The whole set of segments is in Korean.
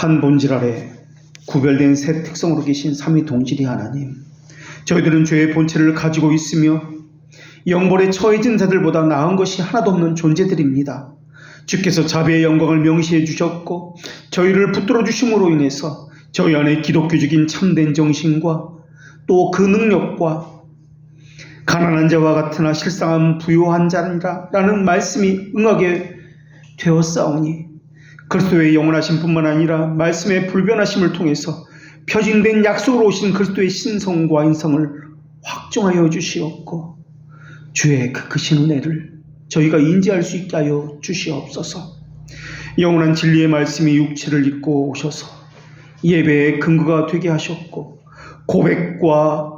한 본질 아래 구별된 세 특성으로 계신 삼위동질의 하나님, 저희들은 죄의 본체를 가지고 있으며 영벌에 처해진 자들보다 나은 것이 하나도 없는 존재들입니다. 주께서 자비의 영광을 명시해 주셨고 저희를 붙들어 주심으로 인해서 저희 안에 기독교적인 참된 정신과 또 그 능력과 가난한 자와 같으나 실상은 부유한 자니라 라는 말씀이 응하게 되었사오니, 그리스도의 영원하심 뿐만 아니라 말씀의 불변하심을 통해서 표징된 약속으로 오신 그리스도의 신성과 인성을 확정하여 주시옵고 주의 그 크신 은혜를 저희가 인지할 수 있게 하여 주시옵소서. 영원한 진리의 말씀이 육체를 입고 오셔서 예배의 근거가 되게 하셨고 고백과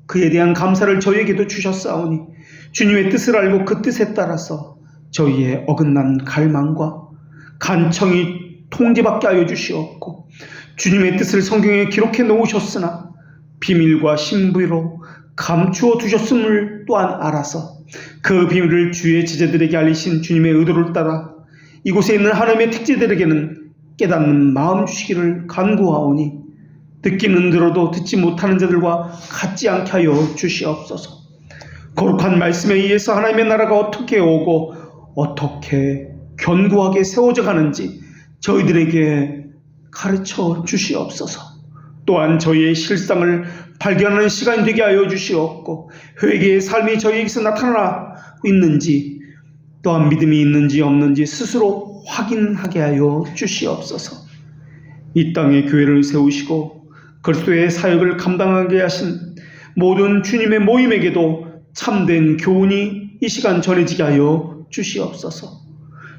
그에 대한 감사를 저희에게도 주셨사오니 주님의 뜻을 알고 그 뜻에 따라서 저희의 어긋난 갈망과 간청이 통제받게 하여 주시옵고, 주님의 뜻을 성경에 기록해 놓으셨으나 비밀과 신비로 감추어 두셨음을 또한 알아서 그 비밀을 주의 제자들에게 알리신 주님의 의도를 따라 이곳에 있는 하나님의 택제들에게는 깨닫는 마음 주시기를 간구하오니, 듣기는 들어도 듣지 못하는 자들과 같지 않게 하여 주시옵소서. 거룩한 말씀에 의해서 하나님의 나라가 어떻게 오고 어떻게 견고하게 세워져 가는지 저희들에게 가르쳐 주시옵소서. 또한 저희의 실상을 발견하는 시간이 되게 하여 주시옵고 회개의 삶이 저희에게서 나타나 있는지 또한 믿음이 있는지 없는지 스스로 확인하게 하여 주시옵소서. 이 땅에 교회를 세우시고 그리스도의 사역을 감당하게 하신 모든 주님의 모임에게도 참된 교훈이 이 시간 전해지게 하여 주시옵소서.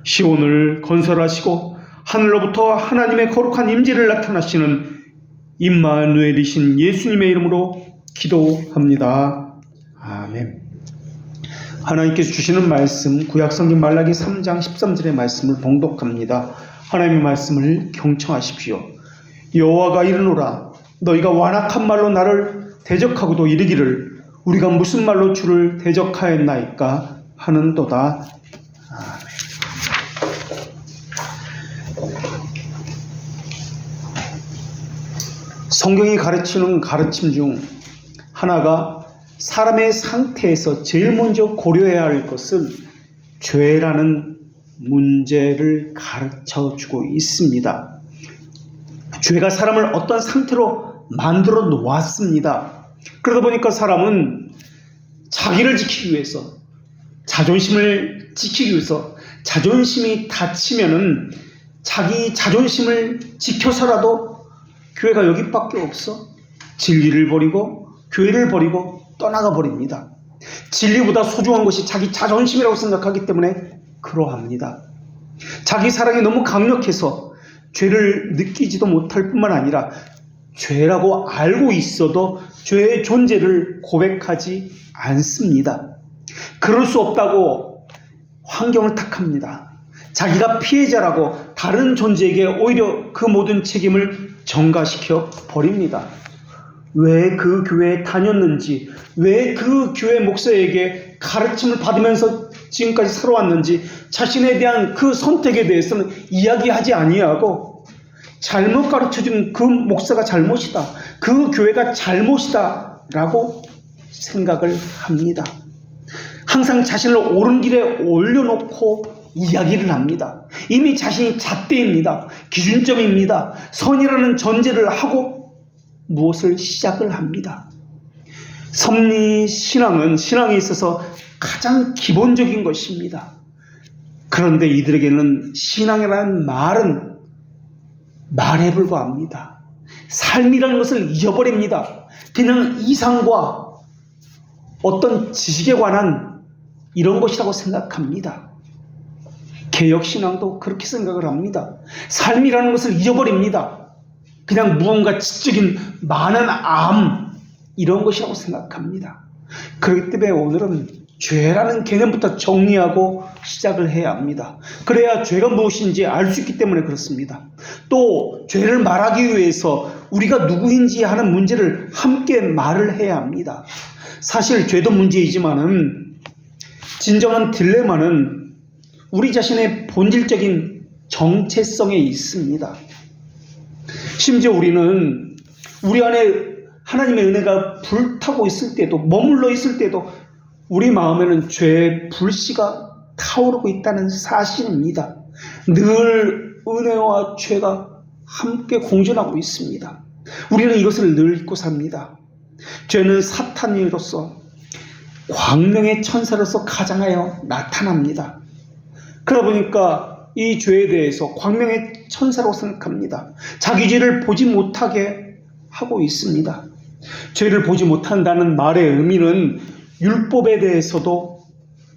시온을 건설하시고 하늘로부터 하나님의 거룩한 임재를 나타나시는 임마누엘이신 예수님의 이름으로 기도합니다. 아멘. 하나님께서 주시는 말씀, 구약성경 말라기 3장 13절의 말씀을 봉독합니다. 하나님의 말씀을 경청하십시오. 여호와가 이르노라, 너희가 완악한 말로 나를 대적하고도 이르기를 우리가 무슨 말로 주를 대적하였나이까 하는도다. 아멘. 성경이 가르치는 가르침 중 하나가 사람의 상태에서 제일 먼저 고려해야 할 것은 죄라는 문제를 가르쳐 주고 있습니다. 죄가 사람을 어떤 상태로 만들어 놓았습니다. 그러다 보니까 사람은 자기를 지키기 위해서, 자존심을 지키기 위해서, 자존심이 다치면은 자기 자존심을 지켜서라도 교회가 여기밖에 없어 진리를 버리고 교회를 버리고 떠나가 버립니다. 진리보다 소중한 것이 자기 자존심이라고 생각하기 때문에 그러합니다. 자기 사랑이 너무 강력해서 죄를 느끼지도 못할 뿐만 아니라 죄라고 알고 있어도 죄의 존재를 고백하지 않습니다. 그럴 수 없다고 환경을 탓합니다. 자기가 피해자라고 다른 존재에게 오히려 그 모든 책임을 전가시켜 버립니다. 왜 그 교회에 다녔는지, 왜 그 교회 목사에게 가르침을 받으면서 지금까지 살아왔는지 자신에 대한 그 선택에 대해서는 이야기하지 아니하고 잘못 가르쳐준 그 목사가 잘못이다, 그 교회가 잘못이다 라고 생각을 합니다. 항상 자신을 옳은 길에 올려놓고 이야기를 합니다. 이미 자신이 잣대입니다. 기준점입니다. 선이라는 전제를 하고 무엇을 시작을 합니다. 섭리신앙은 신앙에 있어서 가장 기본적인 것입니다. 그런데 이들에게는 신앙이라는 말은 말에 불과합니다. 삶이라는 것을 잊어버립니다. 그냥 이상과 어떤 지식에 관한 이런 것이라고 생각합니다. 개혁신앙도 그렇게 생각을 합니다. 삶이라는 것을 잊어버립니다. 그냥 무언가 지적인 많은 암 이런 것이라고 생각합니다. 그렇기 때문에 오늘은 죄라는 개념부터 정리하고 시작을 해야 합니다. 그래야 죄가 무엇인지 알 수 있기 때문에 그렇습니다. 또 죄를 말하기 위해서 우리가 누구인지 하는 문제를 함께 말을 해야 합니다. 사실 죄도 문제이지만은 진정한 딜레마는 우리 자신의 본질적인 정체성에 있습니다. 심지어 우리는 우리 안에 하나님의 은혜가 불타고 있을 때도, 머물러 있을 때도 우리 마음에는 죄의 불씨가 타오르고 있다는 사실입니다. 늘 은혜와 죄가 함께 공존하고 있습니다. 우리는 이것을 늘 잊고 삽니다. 죄는 사탄으로서, 광명의 천사로서 가장하여 나타납니다. 그러다 보니까 이 죄에 대해서 광명의 천사로 생각합니다. 자기 죄를 보지 못하게 하고 있습니다. 죄를 보지 못한다는 말의 의미는 율법에 대해서도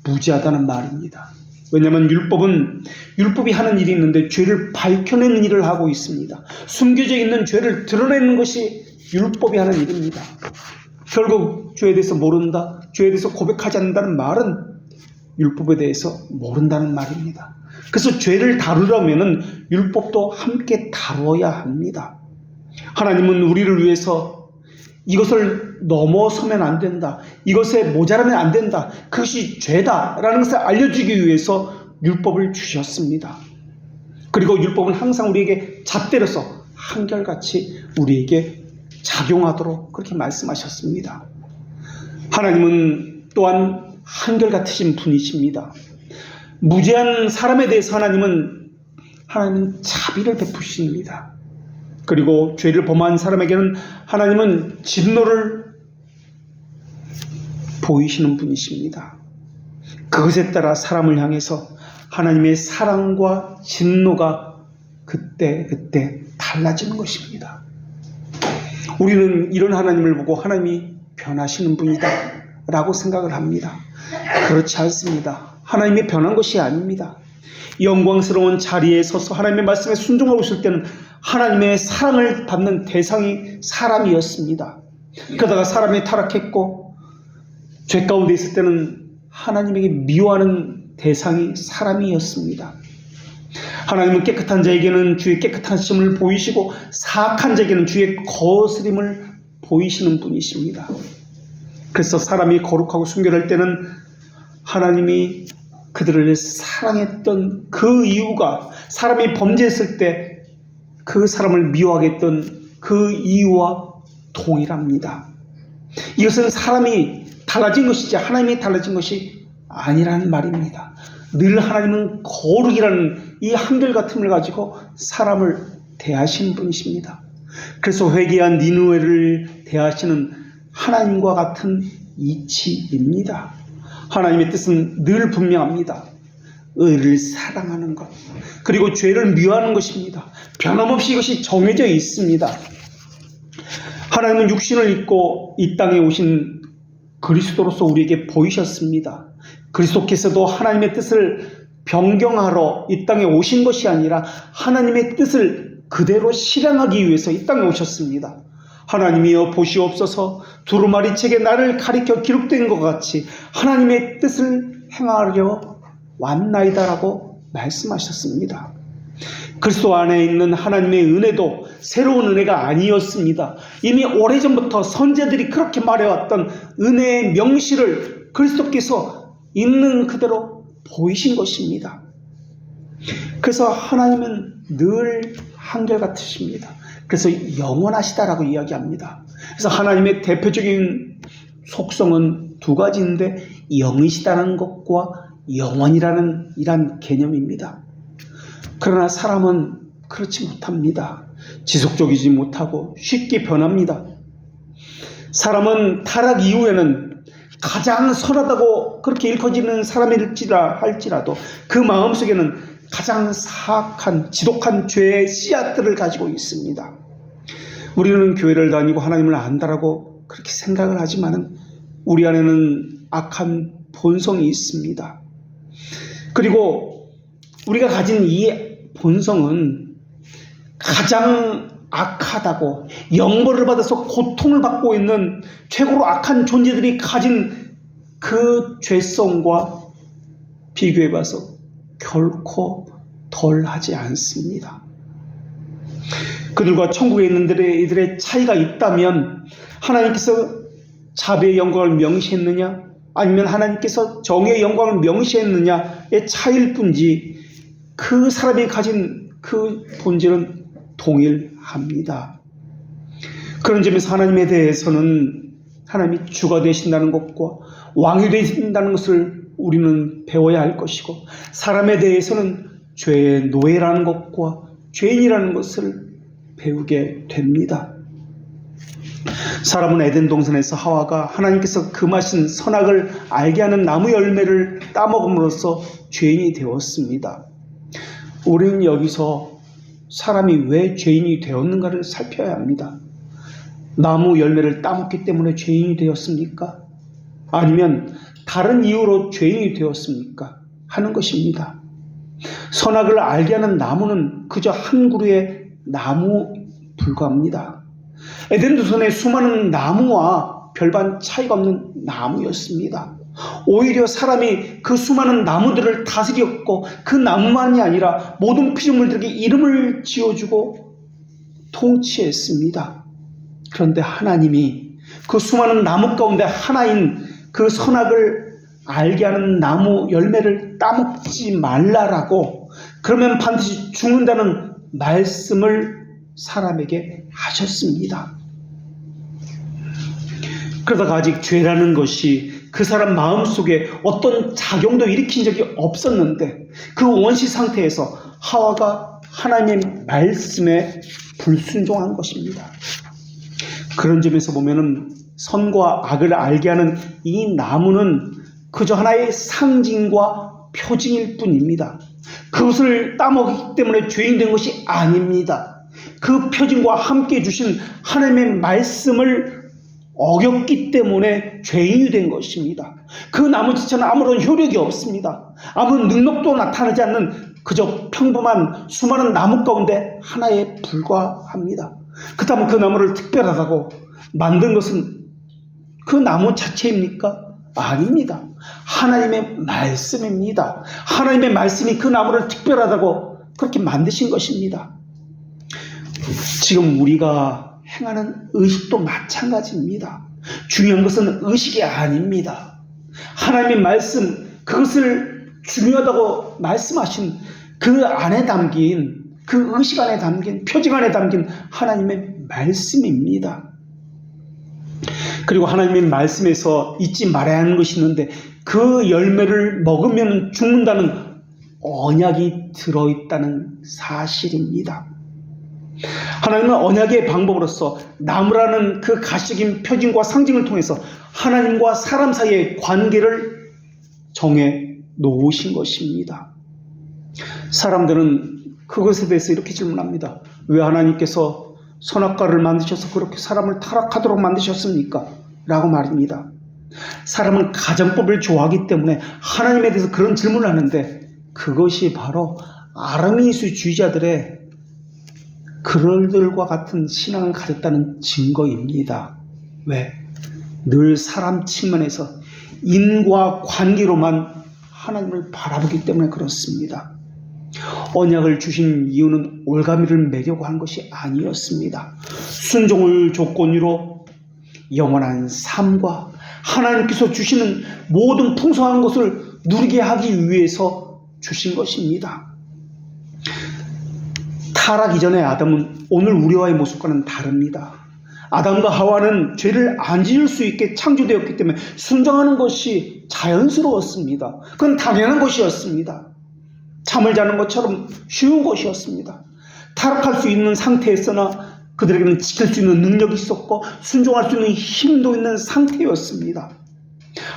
무지하다는 말입니다. 왜냐하면 율법이 하는 일이 있는데 죄를 밝혀내는 일을 하고 있습니다. 숨겨져 있는 죄를 드러내는 것이 율법이 하는 일입니다. 결국 죄에 대해서 모른다, 죄에 대해서 고백하지 않는다는 말은 율법에 대해서 모른다는 말입니다. 그래서 죄를 다루려면 율법도 함께 다루어야 합니다. 하나님은 우리를 위해서 이것을 넘어서면 안 된다, 이것에 모자라면 안 된다, 그것이 죄다라는 것을 알려주기 위해서 율법을 주셨습니다. 그리고 율법은 항상 우리에게 잣대로서 한결같이 우리에게 작용하도록 그렇게 말씀하셨습니다. 하나님은 또한 한결같으신 분이십니다. 무죄한 사람에 대해서 하나님은 자비를 베푸십니다. 그리고 죄를 범한 사람에게는 하나님은 진노를 보이시는 분이십니다. 그것에 따라 사람을 향해서 하나님의 사랑과 진노가 그때 달라지는 것입니다. 우리는 이런 하나님을 보고 하나님이 변하시는 분이다 라고 생각을 합니다. 그렇지 않습니다. 하나님이 변한 것이 아닙니다. 영광스러운 자리에 서서 하나님의 말씀에 순종하고 있을 때는 하나님의 사랑을 받는 대상이 사람이었습니다. 그러다가 사람이 타락했고 죄 가운데 있을 때는 하나님에게 미워하는 대상이 사람이었습니다. 하나님은 깨끗한 자에게는 주의 깨끗하심을 보이시고 사악한 자에게는 주의 거스림을 보이시는 분이십니다. 그래서 사람이 거룩하고 순결할 때는 하나님이 그들을 사랑했던 그 이유가, 사람이 범죄했을 때 그 사람을 미워하게 했던 그 이유와 동일합니다. 이것은 사람이 달라진 것이지 하나님이 달라진 것이 아니라는 말입니다. 늘 하나님은 거룩이라는 이 한결같음을 가지고 사람을 대하시는 분이십니다. 그래서 회개한 니느웨를 대하시는 하나님과 같은 이치입니다. 하나님의 뜻은 늘 분명합니다. 의를 사랑하는 것, 그리고 죄를 미워하는 것입니다. 변함없이 이것이 정해져 있습니다. 하나님은 육신을 입고 이 땅에 오신 그리스도로서 우리에게 보이셨습니다. 그리스도께서도 하나님의 뜻을 변경하러 이 땅에 오신 것이 아니라 하나님의 뜻을 그대로 실행하기 위해서 이 땅에 오셨습니다. 하나님이여 보시옵소서, 두루마리 책에 나를 가리켜 기록된 것 같이 하나님의 뜻을 행하려 왔나이다라고 말씀하셨습니다. 그리스도 안에 있는 하나님의 은혜도 새로운 은혜가 아니었습니다. 이미 오래전부터 선제들이 그렇게 말해왔던 은혜의 명시를 그리스도께서 있는 그대로 보이신 것입니다. 그래서 하나님은 늘 한결같으십니다. 그래서 영원하시다라고 이야기합니다. 그래서 하나님의 대표적인 속성은 두 가지인데 영이시다는 것과 영원이라는 이란 개념입니다. 그러나 사람은 그렇지 못합니다. 지속적이지 못하고 쉽게 변합니다. 사람은 타락 이후에는 가장 선하다고 그렇게 일컬어지는 사람일지라 할지라도 그 마음속에는 가장 사악한 지독한 죄의 씨앗들을 가지고 있습니다. 우리는 교회를 다니고 하나님을 안다라고 그렇게 생각을 하지만은 우리 안에는 악한 본성이 있습니다. 그리고 우리가 가진 이 본성은 가장 악하다고, 영벌을 받아서 고통을 받고 있는 최고로 악한 존재들이 가진 그 죄성과 비교해봐서 결코 덜하지 않습니다. 그들과 천국에 있는 이들의 차이가 있다면 하나님께서 자비의 영광을 명시했느냐 아니면 하나님께서 정의의 영광을 명시했느냐의 차이일 뿐이지 그 사람이 가진 그 본질은 동일합니다. 그런 점에서 하나님에 대해서는 하나님이 주가 되신다는 것과 왕이 되신다는 것을 우리는 배워야 할 것이고, 사람에 대해서는 죄의 노예라는 것과 죄인이라는 것을 배우게 됩니다. 사람은 에덴 동산에서 하와가 하나님께서 금하신 선악을 알게 하는 나무 열매를 따먹음으로써 죄인이 되었습니다. 우리는 여기서 사람이 왜 죄인이 되었는가를 살펴야 합니다. 나무 열매를 따먹기 때문에 죄인이 되었습니까? 아니면 다른 이유로 죄인이 되었습니까? 하는 것입니다. 선악을 알게 하는 나무는 그저 한 그루의 나무 불과합니다. 에덴 동산의 수많은 나무와 별반 차이가 없는 나무였습니다. 오히려 사람이 그 수많은 나무들을 다스렸고, 그 나무만이 아니라 모든 피조물들에게 이름을 지어주고 통치했습니다. 그런데 하나님이 그 수많은 나무 가운데 하나인 그 선악을 알게 하는 나무 열매를 따먹지 말라라고, 그러면 반드시 죽는다는 말씀을 사람에게 하셨습니다. 그러다가 아직 죄라는 것이 그 사람 마음속에 어떤 작용도 일으킨 적이 없었는데, 그 원시 상태에서 하와가 하나님의 말씀에 불순종한 것입니다. 그런 점에서 보면은 선과 악을 알게 하는 이 나무는 그저 하나의 상징과 표징일 뿐입니다. 그것을 따먹기 때문에 죄인 된 것이 아닙니다. 그 표징과 함께 주신 하나님의 말씀을 어겼기 때문에 죄인이 된 것입니다. 그 나무 자체는 아무런 효력이 없습니다. 아무런 능력도 나타나지 않는 그저 평범한 수많은 나무 가운데 하나에 불과합니다. 그렇다면 그 나무를 특별하다고 만든 것은 그 나무 자체입니까? 아닙니다. 하나님의 말씀입니다. 하나님의 말씀이 그 나무를 특별하다고 그렇게 만드신 것입니다. 지금 우리가 행하는 의식도 마찬가지입니다. 중요한 것은 의식이 아닙니다. 하나님의 말씀, 그것을 중요하다고 말씀하신 그 안에 담긴, 그 의식 안에 담긴, 표징 안에 담긴 하나님의 말씀입니다. 그리고 하나님의 말씀에서 잊지 말아야 하는 것이 있는데, 그 열매를 먹으면 죽는다는 언약이 들어있다는 사실입니다. 하나님은 언약의 방법으로서 나무라는 그 가시적인 표징과 상징을 통해서 하나님과 사람 사이의 관계를 정해 놓으신 것입니다. 사람들은 그것에 대해서 이렇게 질문합니다. 왜 하나님께서 선악과를 만드셔서 그렇게 사람을 타락하도록 만드셨습니까? 라고 말입니다. 사람은 가정법을 좋아하기 때문에 하나님에 대해서 그런 질문을 하는데, 그것이 바로 아르미니스주의자들의 그들과 같은 신앙을 가졌다는 증거입니다. 왜? 늘 사람 측면에서 인과 관계로만 하나님을 바라보기 때문에 그렇습니다. 언약을 주신 이유는 올가미를 매려고 한 것이 아니었습니다. 순종을 조건으로 영원한 삶과 하나님께서 주시는 모든 풍성한 것을 누리게 하기 위해서 주신 것입니다. 타락 이전의 아담은 오늘 우리와의 모습과는 다릅니다. 아담과 하와는 죄를 안 지을 수 있게 창조되었기 때문에 순종하는 것이 자연스러웠습니다. 그건 당연한 것이었습니다. 잠을 자는 것처럼 쉬운 것이었습니다. 타락할 수 있는 상태였으나 그들에게는 지킬 수 있는 능력이 있었고 순종할 수 있는 힘도 있는 상태였습니다.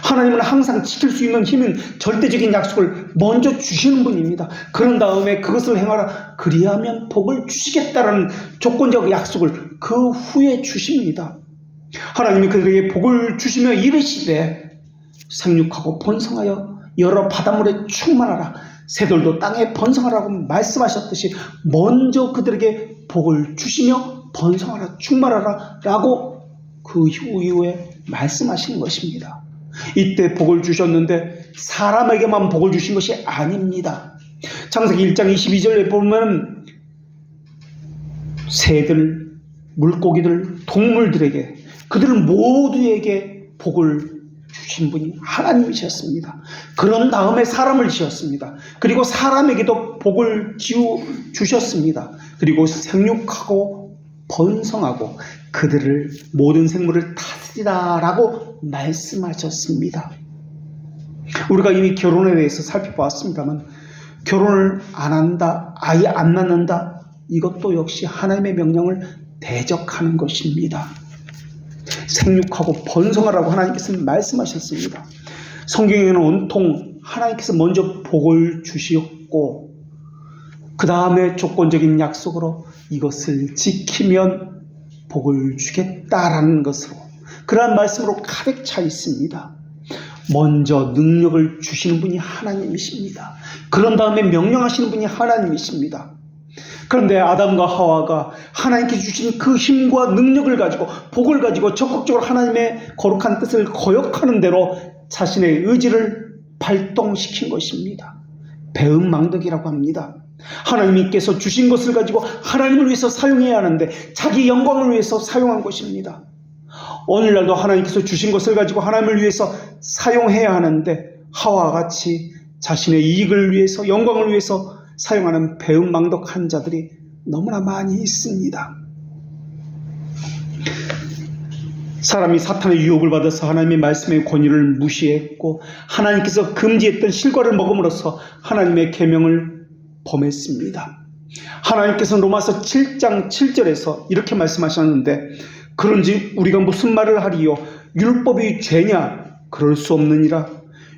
하나님은 항상 지킬 수 있는 힘인 절대적인 약속을 먼저 주시는 분입니다. 그런 다음에 그것을 행하라, 그리하면 복을 주시겠다라는 조건적 약속을 그 후에 주십니다. 하나님이 그들에게 복을 주시며 이르시되 생육하고 번성하여 여러 바닷물에 충만하라, 새들도 땅에 번성하라고 말씀하셨듯이 먼저 그들에게 복을 주시며 번성하라, 충만하라 라고 그 이후에 말씀하시는 것입니다. 이때 복을 주셨는데 사람에게만 복을 주신 것이 아닙니다. 창세기 1장 22절에 보면 새들, 물고기들, 동물들에게, 그들 모두에게 복을 주신 분이 하나님이셨습니다. 그런 다음에 사람을 지었습니다. 그리고 사람에게도 복을 주셨습니다. 그리고 생육하고 번성하고 그들을 모든 생물을 다스리라라고 말씀하셨습니다. 우리가 이미 결혼에 대해서 살펴보았습니다만 결혼을 안 한다, 아예 안 낳는다, 이것도 역시 하나님의 명령을 대적하는 것입니다. 생육하고 번성하라고 하나님께서 말씀하셨습니다. 성경에는 온통 하나님께서 먼저 복을 주셨고 그 다음에 조건적인 약속으로 이것을 지키면 복을 주겠다라는 것으로 그러한 말씀으로 가득 차 있습니다. 먼저 능력을 주시는 분이 하나님이십니다. 그런 다음에 명령하시는 분이 하나님이십니다. 그런데 아담과 하와가 하나님께 주신 그 힘과 능력을 가지고 복을 가지고 적극적으로 하나님의 거룩한 뜻을 거역하는 대로 자신의 의지를 발동시킨 것입니다. 배은망덕이라고 합니다. 하나님께서 주신 것을 가지고 하나님을 위해서 사용해야 하는데 자기 영광을 위해서 사용한 것입니다. 오늘날도 하나님께서 주신 것을 가지고 하나님을 위해서 사용해야 하는데 하와와 같이 자신의 이익을 위해서 영광을 위해서 사용하는 배은망덕한 자들이 너무나 많이 있습니다. 사람이 사탄의 유혹을 받아서 하나님의 말씀의 권위를 무시했고 하나님께서 금지했던 실과를 먹음으로써 하나님의 계명을 범했습니다. 하나님께서 로마서 7장 7절에서 이렇게 말씀하셨는데 그런지 우리가 무슨 말을 하리요? 율법이 죄냐? 그럴 수 없느니라.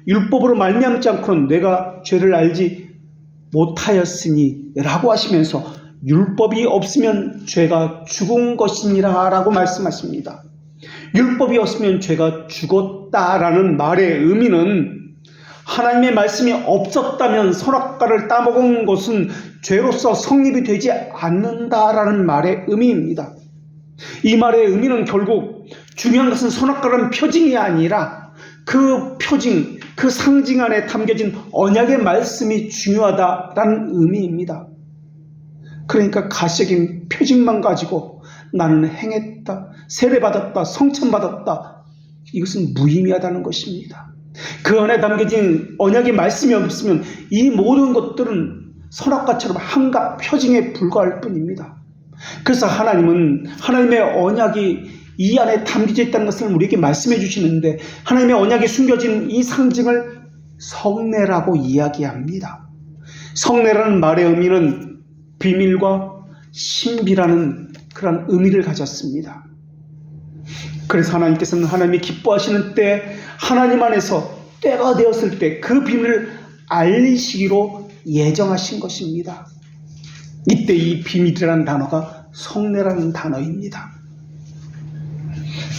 율법으로 말미암지 않고는 내가 죄를 알지 못하였으니 라고 하시면서 율법이 없으면 죄가 죽은 것이니라 라고 말씀하십니다. 율법이 없으면 죄가 죽었다라는 말의 의미는 하나님의 말씀이 없었다면 선악과를 따먹은 것은 죄로서 성립이 되지 않는다라는 말의 의미입니다. 이 말의 의미는 결국 중요한 것은 선악과라는 표징이 아니라 그 표징, 그 상징 안에 담겨진 언약의 말씀이 중요하다라는 의미입니다. 그러니까 가시적인 표징만 가지고 나는 행했다, 세례받았다, 성천받았다, 이것은 무의미하다는 것입니다. 그 안에 담겨진 언약의 말씀이 없으면 이 모든 것들은 선악과처럼 한갓 표징에 불과할 뿐입니다. 그래서 하나님은 하나님의 언약이 이 안에 담겨져 있다는 것을 우리에게 말씀해 주시는데 하나님의 언약에 숨겨진 이 상징을 성례라고 이야기합니다. 성례라는 말의 의미는 비밀과 신비라는 그런 의미를 가졌습니다. 그래서 하나님께서는 하나님이 기뻐하시는 때 하나님 안에서 때가 되었을 때 그 비밀을 알리시기로 예정하신 것입니다. 이때 이 비밀이라는 단어가 성례라는 단어입니다.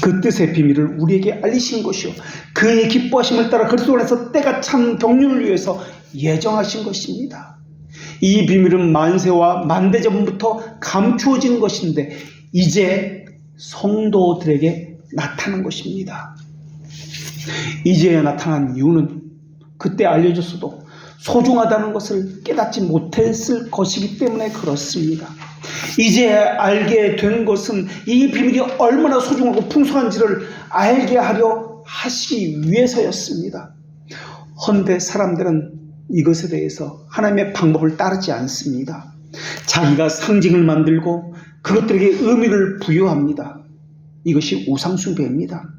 그 뜻의 비밀을 우리에게 알리신 것이요 그의 기뻐하심을 따라 그리스도 안에서 때가 참 경륜을 위해서 예정하신 것입니다. 이 비밀은 만세와 만대전부터 감추어진 것인데 이제 성도들에게 나타난 것입니다. 이제야 나타난 이유는 그때 알려졌어도 소중하다는 것을 깨닫지 못했을 것이기 때문에 그렇습니다. 이제 알게 된 것은 이 비밀이 얼마나 소중하고 풍성한지를 알게 하려 하시기 위해서였습니다. 헌데 사람들은 이것에 대해서 하나님의 방법을 따르지 않습니다. 자기가 상징을 만들고 그것들에게 의미를 부여합니다. 이것이 우상숭배입니다.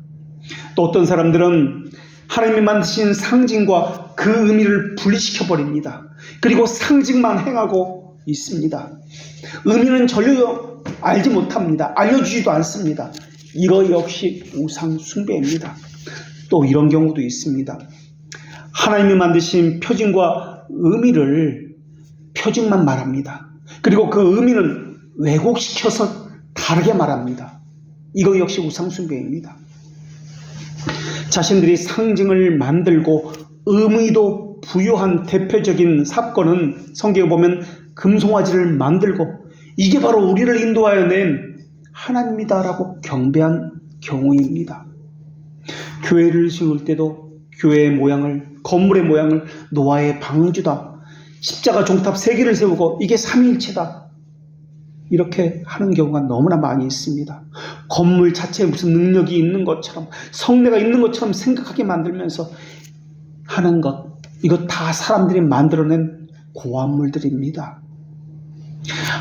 또 어떤 사람들은 하나님이 만드신 상징과 그 의미를 분리시켜버립니다. 그리고 상징만 행하고 있습니다. 의미는 전혀 알지 못합니다. 알려주지도 않습니다. 이거 역시 우상숭배입니다. 또 이런 경우도 있습니다. 하나님이 만드신 표징과 의미를 표징만 말합니다. 그리고 그 의미는 왜곡시켜서 다르게 말합니다. 이거 역시 우상숭배입니다. 자신들이 상징을 만들고 의미도 부여한 대표적인 사건은 성경에 보면 금송아지를 만들고 이게 바로 우리를 인도하여 낸 하나님이다라고 경배한 경우입니다. 교회를 지을 때도 교회의 모양을, 건물의 모양을 노아의 방주다, 십자가 종탑 3개를 세우고 이게 삼위일체다, 이렇게 하는 경우가 너무나 많이 있습니다. 건물 자체에 무슨 능력이 있는 것처럼, 성례가 있는 것처럼 생각하게 만들면서 하는 것, 이것 다 사람들이 만들어낸 고안물들입니다.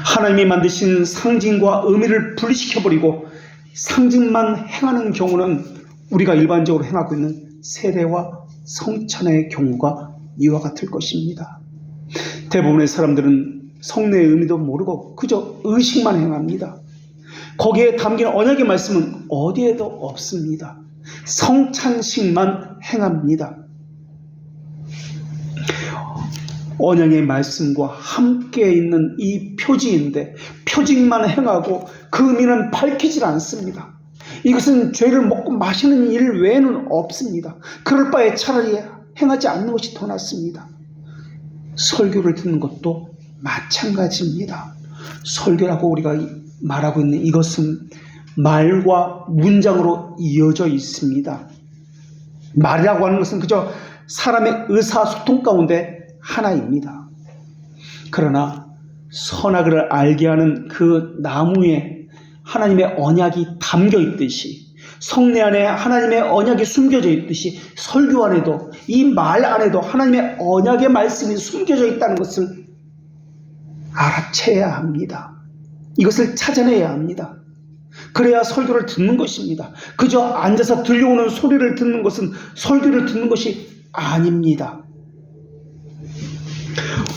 하나님이 만드신 상징과 의미를 분리시켜버리고 상징만 행하는 경우는 우리가 일반적으로 행하고 있는 세례와 성찬의 경우가 이와 같을 것입니다. 대부분의 사람들은 성례의 의미도 모르고 그저 의식만 행합니다. 거기에 담긴 언약의 말씀은 어디에도 없습니다. 성찬식만 행합니다. 언약의 말씀과 함께 있는 이 표지인데 표징만 행하고 그 의미는 밝히질 않습니다. 이것은 죄를 먹고 마시는 일 외에는 없습니다. 그럴 바에 차라리 행하지 않는 것이 더 낫습니다. 설교를 듣는 것도 마찬가지입니다. 설교라고 우리가 말하고 있는 이것은 말과 문장으로 이어져 있습니다. 말이라고 하는 것은 그저 사람의 의사소통 가운데 하나입니다. 그러나 선악을 알게 하는 그 나무에 하나님의 언약이 담겨 있듯이, 성례 안에 하나님의 언약이 숨겨져 있듯이 설교 안에도, 이 말 안에도 하나님의 언약의 말씀이 숨겨져 있다는 것을 알아채야 합니다. 이것을 찾아내야 합니다. 그래야 설교를 듣는 것입니다. 그저 앉아서 들려오는 소리를 듣는 것은 설교를 듣는 것이 아닙니다.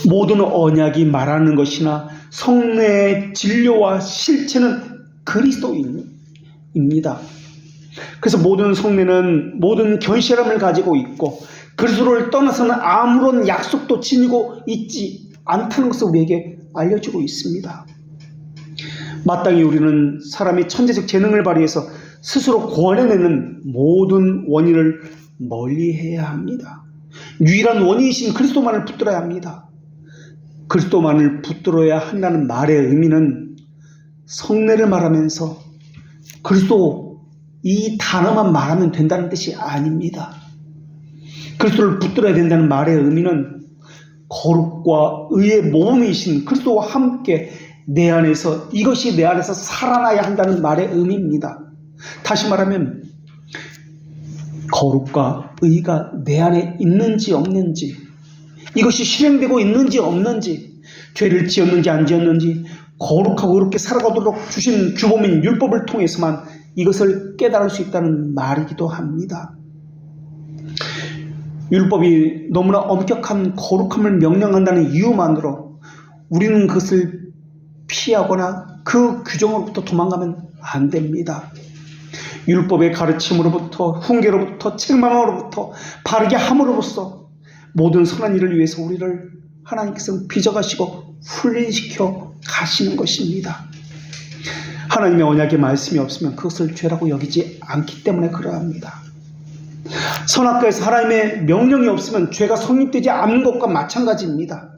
모든 언약이 말하는 것이나 성례의 진료와 실체는 그리스도입니다. 그래서 모든 성례는 모든 견실함을 가지고 있고 그리스도를 떠나서는 아무런 약속도 지니고 있지 않다는 것을 우리에게 알려주고 있습니다. 마땅히 우리는 사람이 천재적 재능을 발휘해서 스스로 구원해내는 모든 원인을 멀리해야 합니다. 유일한 원인이신 그리스도만을 붙들어야 합니다. 그리스도만을 붙들어야 한다는 말의 의미는 성례를 말하면서 그리스도 이 단어만 말하면 된다는 뜻이 아닙니다. 그리스도를 붙들어야 된다는 말의 의미는 거룩과 의의 모범이신 그리스도와 함께 내 안에서, 이것이 내 안에서 살아나야 한다는 말의 의미입니다. 다시 말하면 거룩과 의가 내 안에 있는지 없는지, 이것이 실행되고 있는지 없는지, 죄를 지었는지 안 지었는지, 거룩하고 의롭게 살아가도록 주신 규범인 율법을 통해서만 이것을 깨달을 수 있다는 말이기도 합니다. 율법이 너무나 엄격한 거룩함을 명령한다는 이유만으로 우리는 그것을 피하거나 그 규정으로부터 도망가면 안 됩니다. 율법의 가르침으로부터, 훈계로부터, 책망으로부터, 바르게 함으로써 모든 선한 일을 위해서 우리를 하나님께서 빚어가시고 훈련시켜 가시는 것입니다. 하나님의 언약의 말씀이 없으면 그것을 죄라고 여기지 않기 때문에 그러합니다. 선악과에서 하나님의 명령이 없으면 죄가 성립되지 않는 것과 마찬가지입니다.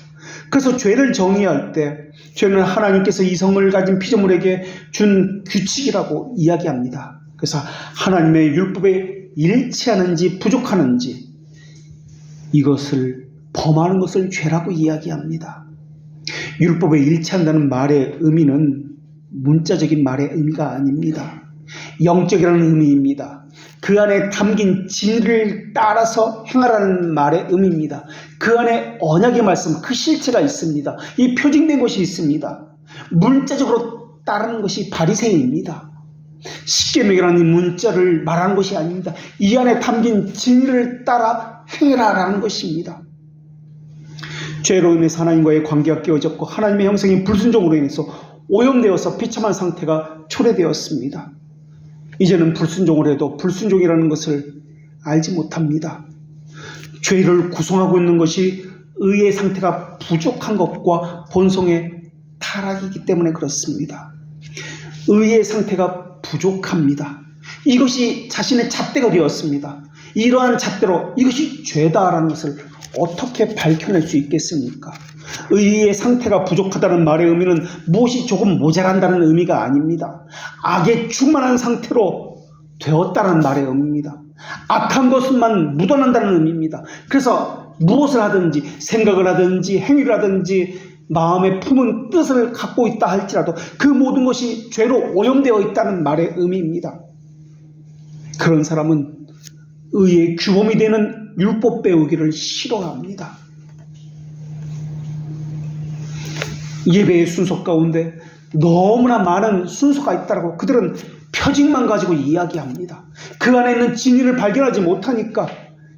그래서 죄를 정의할 때 죄는 하나님께서 이성을 가진 피조물에게 준 규칙이라고 이야기합니다. 그래서 하나님의 율법에 일치하는지 부족하는지 이것을 범하는 것을 죄라고 이야기합니다. 율법에 일치한다는 말의 의미는 문자적인 말의 의미가 아닙니다. 영적이라는 의미입니다. 그 안에 담긴 진리를 따라서 행하라는 말의 의미입니다. 그 안에 언약의 말씀, 그 실체가 있습니다. 이 표징된 것이 있습니다. 문자적으로 따르는 것이 바리새인입니다. 십계명이라는 이 문자를 말하는 것이 아닙니다. 이 안에 담긴 진리를 따라 행해라라는 것입니다. 죄로 인해서 하나님과의 관계가 깨어졌고 하나님의 형성이 불순종으로 인해서 오염되어서 비참한 상태가 초래되었습니다. 이제는 불순종을 해도 불순종이라는 것을 알지 못합니다. 죄를 구성하고 있는 것이 의의 상태가 부족한 것과 본성의 타락이기 때문에 그렇습니다. 의의 상태가 부족합니다. 이것이 자신의 잣대가 되었습니다. 이러한 잣대로 이것이 죄다라는 것을 어떻게 밝혀낼 수 있겠습니까? 의의 상태가 부족하다는 말의 의미는 무엇이 조금 모자란다는 의미가 아닙니다. 악에 충만한 상태로 되었다는 말의 의미입니다. 악한 것만 묻어난다는 의미입니다. 그래서 무엇을 하든지 생각을 하든지 행위를 하든지 마음에 품은 어떤 뜻을 갖고 있다 할지라도 그 모든 것이 죄로 오염되어 있다는 말의 의미입니다. 그런 사람은 의의 규범이 되는 율법 배우기를 싫어합니다. 예배의 순서 가운데 너무나 많은 순서가 있다고 그들은 표징만 가지고 이야기합니다. 그 안에 있는 진리를 발견하지 못하니까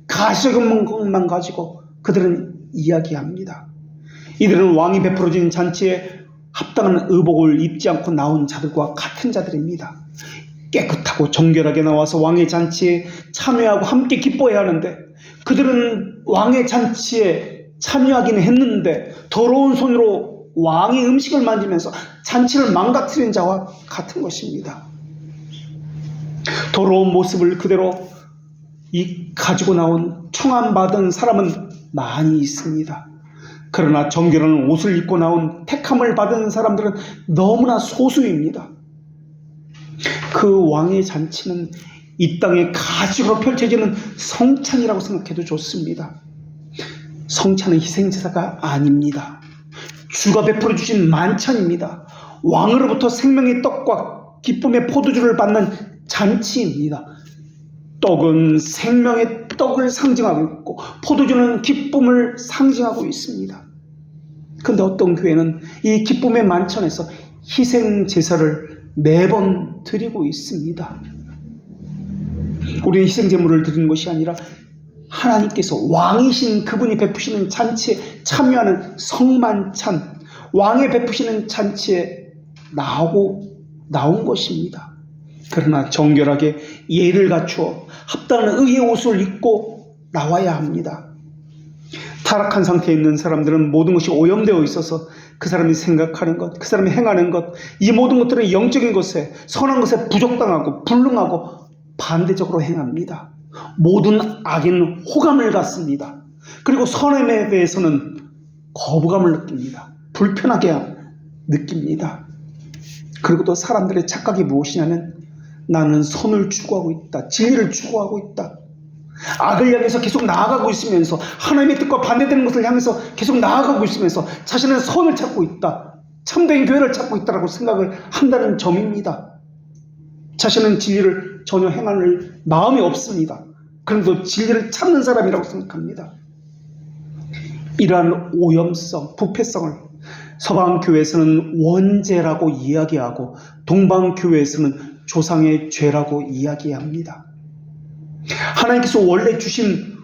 가시적인 것만 가지고 그들은 이야기합니다. 이들은 왕이 베풀어진 잔치에 합당한 의복을 입지 않고 나온 자들과 같은 자들입니다. 깨끗하고 정결하게 나와서 왕의 잔치에 참여하고 함께 기뻐해야 하는데 그들은 왕의 잔치에 참여하긴 했는데 더러운 손으로 왕의 음식을 만지면서 잔치를 망가뜨린 자와 같은 것입니다. 더러운 모습을 그대로 가지고 나온 청함받은 사람은 많이 있습니다. 그러나 정결한 옷을 입고 나온 택함을 받은 사람들은 너무나 소수입니다. 그 왕의 잔치는 이 땅에 가지로 펼쳐지는 성찬이라고 생각해도 좋습니다. 성찬은 희생제사가 아닙니다. 주가 베풀어 주신 만찬입니다. 왕으로부터 생명의 떡과 기쁨의 포도주를 받는 잔치입니다. 떡은 생명의 떡을 상징하고 있고 포도주는 기쁨을 상징하고 있습니다. 그런데 어떤 교회는 이 기쁨의 만찬에서 희생제사를 매번 드리고 있습니다. 우리는 희생제물을 드리는 것이 아니라 하나님께서 왕이신 그분이 베푸시는 잔치에 참여하는 성만찬, 왕의 베푸시는 잔치에 나온 것입니다. 그러나 정결하게 예를 갖추어 합당한 의의 옷을 입고 나와야 합니다. 타락한 상태에 있는 사람들은 모든 것이 오염되어 있어서 그 사람이 생각하는 것, 그 사람이 행하는 것, 이 모든 것들은 영적인 것에, 선한 것에 부족당하고 불능하고 반대적으로 행합니다. 모든 악에는 호감을 갖습니다. 그리고 선함에 대해서는 거부감을 느낍니다. 불편하게 느낍니다. 그리고 또 사람들의 착각이 무엇이냐면 나는 선을 추구하고 있다. 진리를 추구하고 있다. 악을 향해서 계속 나아가고 있으면서 하나님의 뜻과 반대되는 것을 향해서 계속 나아가고 있으면서 자신은 선을 찾고 있다. 참된 교회를 찾고 있다라고 생각을 한다는 점입니다. 자신은 진리를 전혀 행할 마음이 없습니다. 그런데 진리를 찾는 사람이라고 생각합니다. 이러한 오염성, 부패성을 서방교회에서는 원죄라고 이야기하고 동방교회에서는 조상의 죄라고 이야기합니다. 하나님께서 원래 주신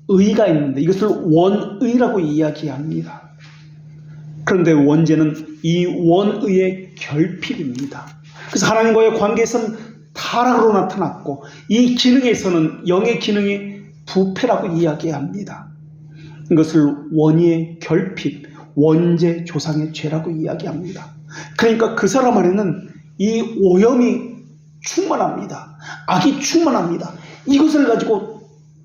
의가 있는데 이것을 원의라고 이야기합니다. 그런데 원죄는 이 원의의 결핍입니다. 그래서 하나님과의 관계에서는 타락으로 나타났고 이 기능에서는 영의 기능이 부패라고 이야기합니다. 이것을 원의의 결핍, 원죄, 조상의 죄라고 이야기합니다. 그러니까 그 사람 안에는 이 오염이 충만합니다. 악이 충만합니다. 이것을 가지고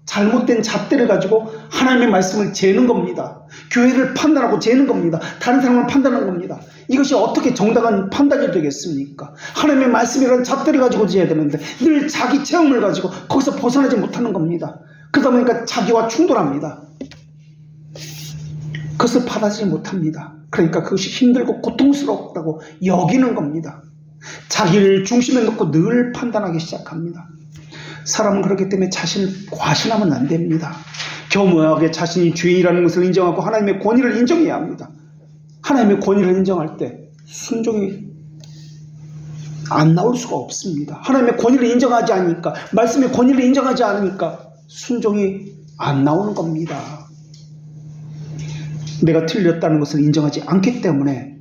잘못된 잣대를 가지고 하나님의 말씀을 재는 겁니다. 교회를 판단하고 재는 겁니다. 다른 사람을 판단하는 겁니다. 이것이 어떻게 정당한 판단이 되겠습니까? 하나님의 말씀이라는 잣대를 가지고 재야 되는데 늘 자기 체험을 가지고 거기서 벗어나지 못하는 겁니다. 그러다 보니까 자기와 충돌합니다. 그것을 받아들이지 못합니다. 그러니까 그것이 힘들고 고통스럽다고 여기는 겁니다. 자기를 중심에 놓고 늘 판단하기 시작합니다. 사람은 그렇기 때문에 자신을 과신하면 안 됩니다. 겸허하게 자신이 죄인이라는 것을 인정하고 하나님의 권위를 인정해야 합니다. 하나님의 권위를 인정할 때 순종이 안 나올 수가 없습니다. 하나님의 권위를 인정하지 않으니까, 말씀의 권위를 인정하지 않으니까 순종이 안 나오는 겁니다. 내가 틀렸다는 것을 인정하지 않기 때문에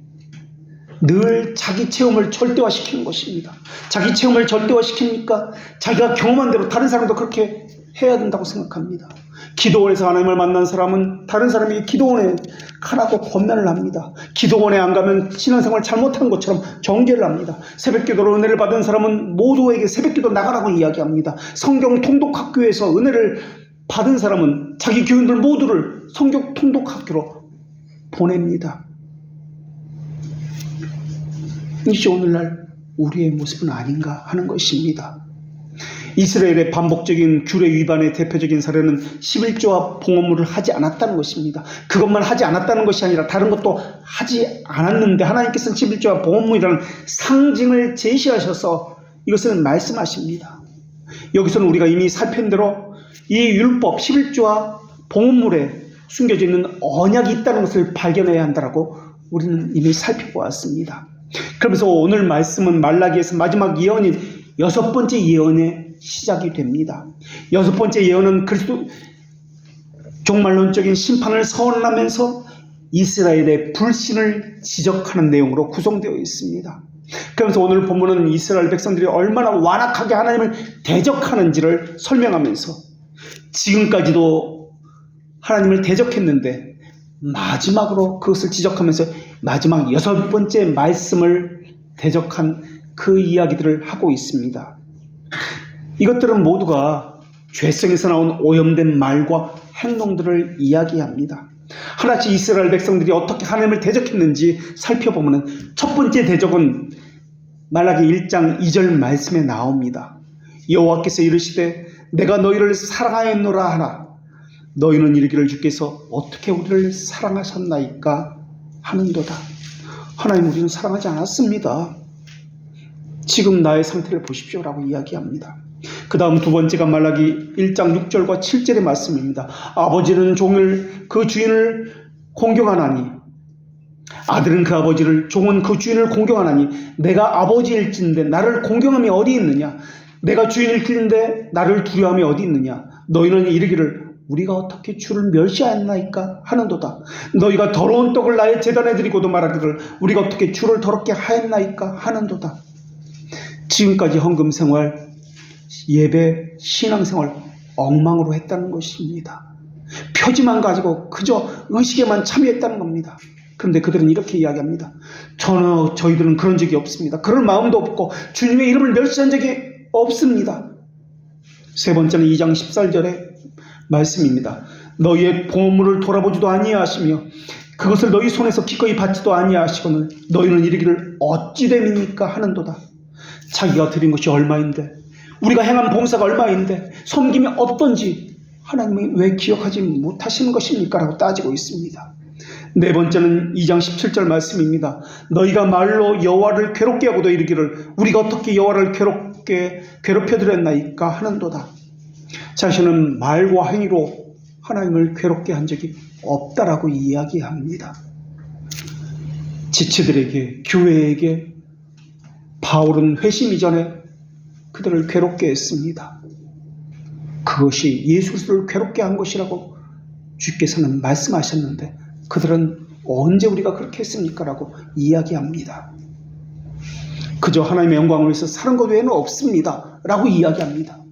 늘 자기 체험을 절대화시키는 것입니다. 자기 체험을 절대화시키니까 자기가 경험한 대로 다른 사람도 그렇게 해야 된다고 생각합니다. 기도원에서 하나님을 만난 사람은 다른 사람이 기도원에 가라고 권면을 합니다. 기도원에 안 가면 신앙생활 잘못한 것처럼 정죄를 합니다. 새벽기도로 은혜를 받은 사람은 모두에게 새벽기도 나가라고 이야기합니다. 성경 통독학교에서 은혜를 받은 사람은 자기 교인들 모두를 성경 통독학교로 보냅니다. 이것이 오늘날 우리의 모습은 아닌가 하는 것입니다. 이스라엘의 반복적인 규례 위반의 대표적인 사례는 11조와 봉헌물을 하지 않았다는 것입니다. 그것만 하지 않았다는 것이 아니라 다른 것도 하지 않았는데 하나님께서는 11조와 봉헌물이라는 상징을 제시하셔서 이것을 말씀하십니다. 여기서는 우리가 이미 살핀 대로 이 율법 11조와 봉헌물에 숨겨져 있는 언약이 있다는 것을 발견해야 한다고 우리는 이미 살펴보았습니다. 그러면서 오늘 말씀은 말라기에서 마지막 예언인 6번째 예언의 시작이 됩니다. 6번째 예언은 그리스도 종말론적인 심판을 선언하면서 이스라엘의 불신을 지적하는 내용으로 구성되어 있습니다. 그러면서 오늘 본문은 이스라엘 백성들이 얼마나 완악하게 하나님을 대적하는지를 설명하면서 지금까지도 하나님을 대적했는데 마지막으로 그것을 지적하면서 마지막 6번째 말씀을 대적한 그 이야기들을 하고 있습니다. 이것들은 모두가 죄성에서 나온 오염된 말과 행동들을 이야기합니다. 하나씩 이스라엘 백성들이 어떻게 하나님을 대적했는지 살펴보면 첫 번째 대적은 말라기 1장 2절 말씀에 나옵니다. 여호와께서 이르시되 내가 너희를 사랑하였노라 하나 너희는 이르기를 주께서 어떻게 우리를 사랑하셨나이까 하는도다. 하나님 우리는 사랑하지 않았습니다. 지금 나의 상태를 보십시오라고 이야기합니다. 그 다음 두 번째가 말라기 1장 6절과 7절의 말씀입니다. 아버지는 종을 그 주인을 공경하나니 아들은 그 아버지를 종은 그 주인을 공경하나니 내가 아버지일진데 나를 공경함이 어디 있느냐 내가 주인일진데 나를 두려움이 어디 있느냐 너희는 이르기를 우리가 어떻게 주를 멸시하였나이까 하는도다. 너희가 더러운 떡을 나의 제단에 드리고도 말하기를 우리가 어떻게 주를 더럽게 하였나이까 하는도다. 지금까지 헌금생활, 예배, 신앙생활 엉망으로 했다는 것입니다. 표지만 가지고 그저 의식에만 참여했다는 겁니다. 그런데 그들은 이렇게 이야기합니다. 저희들은 그런 적이 없습니다. 그럴 마음도 없고 주님의 이름을 멸시한 적이 없습니다. 세 번째는 2장 14절의 말씀입니다. 너희의 봉헌물을 돌아보지도 아니하시며 그것을 너희 손에서 기꺼이 받지도 아니하시거늘 너희는 이르기를 어찌 됨이니까 하는도다. 자기가 드린 것이 얼마인데 우리가 행한 봉사가 얼마인데 섬김이 어떤지 하나님이 왜 기억하지 못하시는 것입니까? 라고 따지고 있습니다. 네 번째는 2장 17절 말씀입니다. 너희가 말로 여호와를 괴롭게 하고도 이르기를 우리가 어떻게 여호와를 괴롭혀드렸나이까 하는도다. 자신은 말과 행위로 하나님을 괴롭게 한 적이 없다라고 이야기합니다. 지체들에게 교회에게 바울은 회심 이전에 그들을 괴롭게 했습니다. 그것이 예수를 괴롭게 한 것이라고 주께서는 말씀하셨는데 그들은 언제 우리가 그렇게 했습니까? 라고 이야기합니다. 그저 하나님의 영광을 위해서 사는 것 외에는 없습니다. 라고 이야기합니다.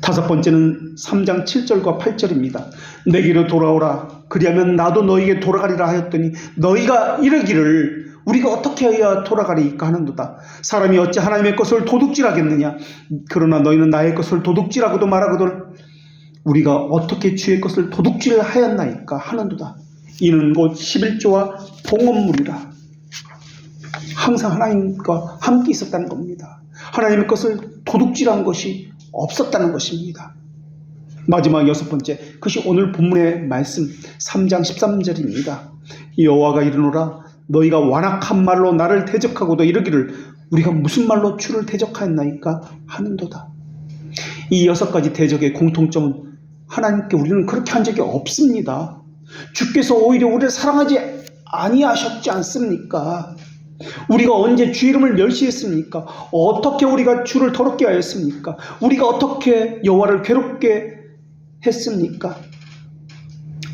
다섯 번째는 3장 7절과 8절입니다. 내게로 돌아오라. 그리하면 나도 너희에게 돌아가리라 하였더니 너희가 이르기를 우리가 어떻게 해야 돌아가리까 하는도다. 사람이 어찌 하나님의 것을 도둑질하겠느냐. 그러나 너희는 나의 것을 도둑질하고도 말하거든 우리가 어떻게 주의 것을 도둑질하였나이까 하는도다. 이는 곧 11조와 봉헌물이라. 항상 하나님과 함께 있었다는 겁니다. 하나님의 것을 도둑질한 것이 없었다는 것입니다. 마지막 여섯 번째, 그것이 오늘 본문의 말씀 3장 13절입니다. 여호와가 이르노라 너희가 완악한 말로 나를 대적하고도 이르기를 우리가 무슨 말로 주를 대적하였나이까 하는도다. 이 여섯 가지 대적의 공통점은 하나님께 우리는 그렇게 한 적이 없습니다. 주께서 오히려 우리를 사랑하지 아니하셨지 않습니까? 우리가 언제 주 이름을 멸시했습니까? 어떻게 우리가 주를 더럽게 하였습니까? 우리가 어떻게 여호와를 괴롭게 했습니까?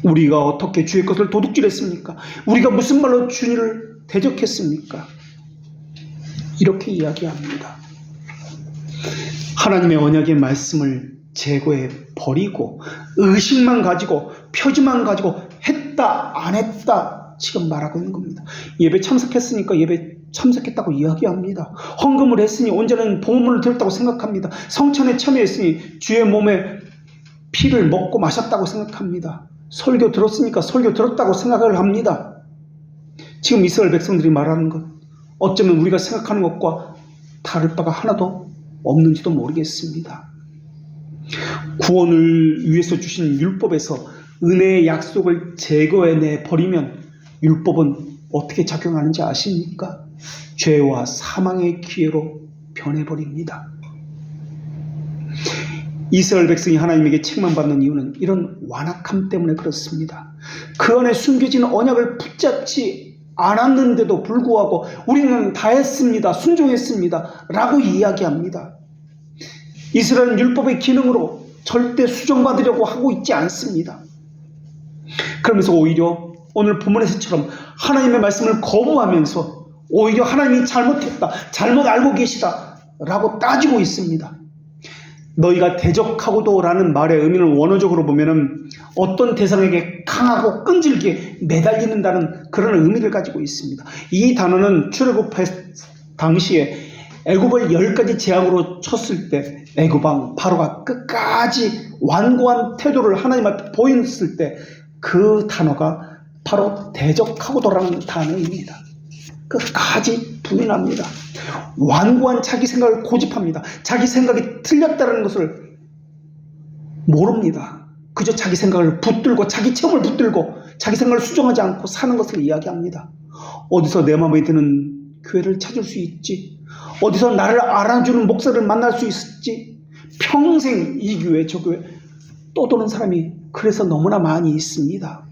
우리가 어떻게 주의 것을 도둑질했습니까? 우리가 무슨 말로 주를 대적했습니까? 이렇게 이야기합니다. 하나님의 언약의 말씀을 제거해 버리고 의식만 가지고 표지만 가지고 했다 안 했다 지금 말하고 있는 겁니다. 예배 참석했으니까 예배 참석했다고 이야기합니다. 헌금을 했으니 온전한 봉헌물을 드렸다고 생각합니다. 성찬에 참여했으니 주의 몸에 피를 먹고 마셨다고 생각합니다. 설교 들었으니까 설교 들었다고 생각을 합니다. 지금 이스라엘 백성들이 말하는 것 어쩌면 우리가 생각하는 것과 다를 바가 하나도 없는지도 모르겠습니다. 구원을 위해서 주신 율법에서 은혜의 약속을 제거해내 버리면 율법은 어떻게 작용하는지 아십니까? 죄와 사망의 기회로 변해버립니다. 이스라엘 백성이 하나님에게 책망받는 이유는 이런 완악함 때문에 그렇습니다. 그 안에 숨겨진 언약을 붙잡지 않았는데도 불구하고 우리는 다 했습니다, 순종했습니다 라고 이야기합니다. 이스라엘은 율법의 기능으로 절대 수정받으려고 하고 있지 않습니다. 그러면서 오히려 오늘 본문에서처럼 하나님의 말씀을 거부하면서 오히려 하나님이 잘못했다, 잘못 알고 계시다 라고 따지고 있습니다. 너희가 대적하고도 라는 말의 의미를 원어적으로 보면은 어떤 대상에게 강하고 끈질기게 매달리는다는 그런 의미를 가지고 있습니다. 이 단어는 출애굽 당시에 애굽을 10가지 재앙으로 쳤을 때 애굽왕 바로가 끝까지 완고한 태도를 하나님 앞에 보였을 때 그 단어가 바로 대적하고도라는 단어입니다. 끝까지 부인합니다. 완고한 자기 생각을 고집합니다. 자기 생각이 틀렸다는 것을 모릅니다. 그저 자기 생각을 붙들고 자기 체험을 붙들고 자기 생각을 수정하지 않고 사는 것을 이야기합니다. 어디서 내 마음에 드는 교회를 찾을 수 있지? 어디서 나를 알아주는 목사를 만날 수 있을지? 평생 이 교회 저 교회 떠도는 사람이 그래서 너무나 많이 있습니다.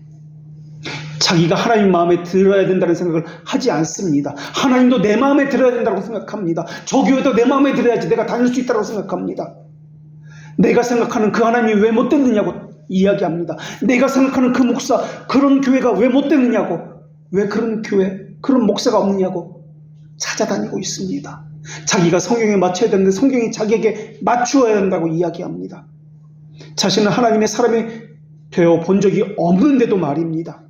자기가 하나님 마음에 들어야 된다는 생각을 하지 않습니다. 하나님도 내 마음에 들어야 된다고 생각합니다. 저 교회도 내 마음에 들어야지 내가 다닐 수 있다고 생각합니다. 내가 생각하는 그 하나님이 왜 못 됐느냐고 이야기합니다. 내가 생각하는 그 목사, 그런 교회가 왜 못 됐느냐고, 왜 그런 교회, 그런 목사가 없느냐고 찾아다니고 있습니다. 자기가 성경에 맞춰야 되는데 성경이 자기에게 맞추어야 된다고 이야기합니다. 자신은 하나님의 사람이 되어 본 적이 없는데도 말입니다.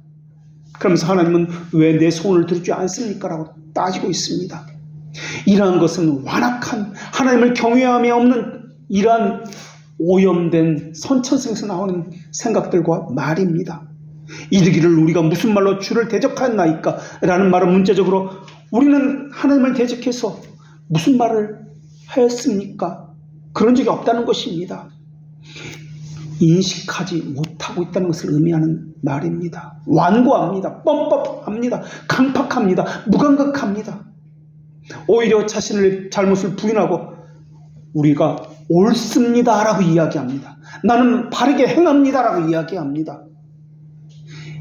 그러면서 하나님은 왜 내 소원을 들어주지 않습니까? 라고 따지고 있습니다. 이러한 것은 완악한 하나님을 경외함이 없는 이러한 오염된 선천성에서 나오는 생각들과 말입니다. 이르기를 우리가 무슨 말로 주를 대적하였나이까? 라는 말은 문자적으로 우리는 하나님을 대적해서 무슨 말을 하였습니까? 그런 적이 없다는 것입니다. 인식하지 못하고 있다는 것을 의미하는 말입니다. 완고합니다. 뻔뻔합니다. 강팍합니다. 무감각합니다. 오히려 자신의 잘못을 부인하고 우리가 옳습니다 라고 이야기합니다. 나는 바르게 행합니다 라고 이야기합니다.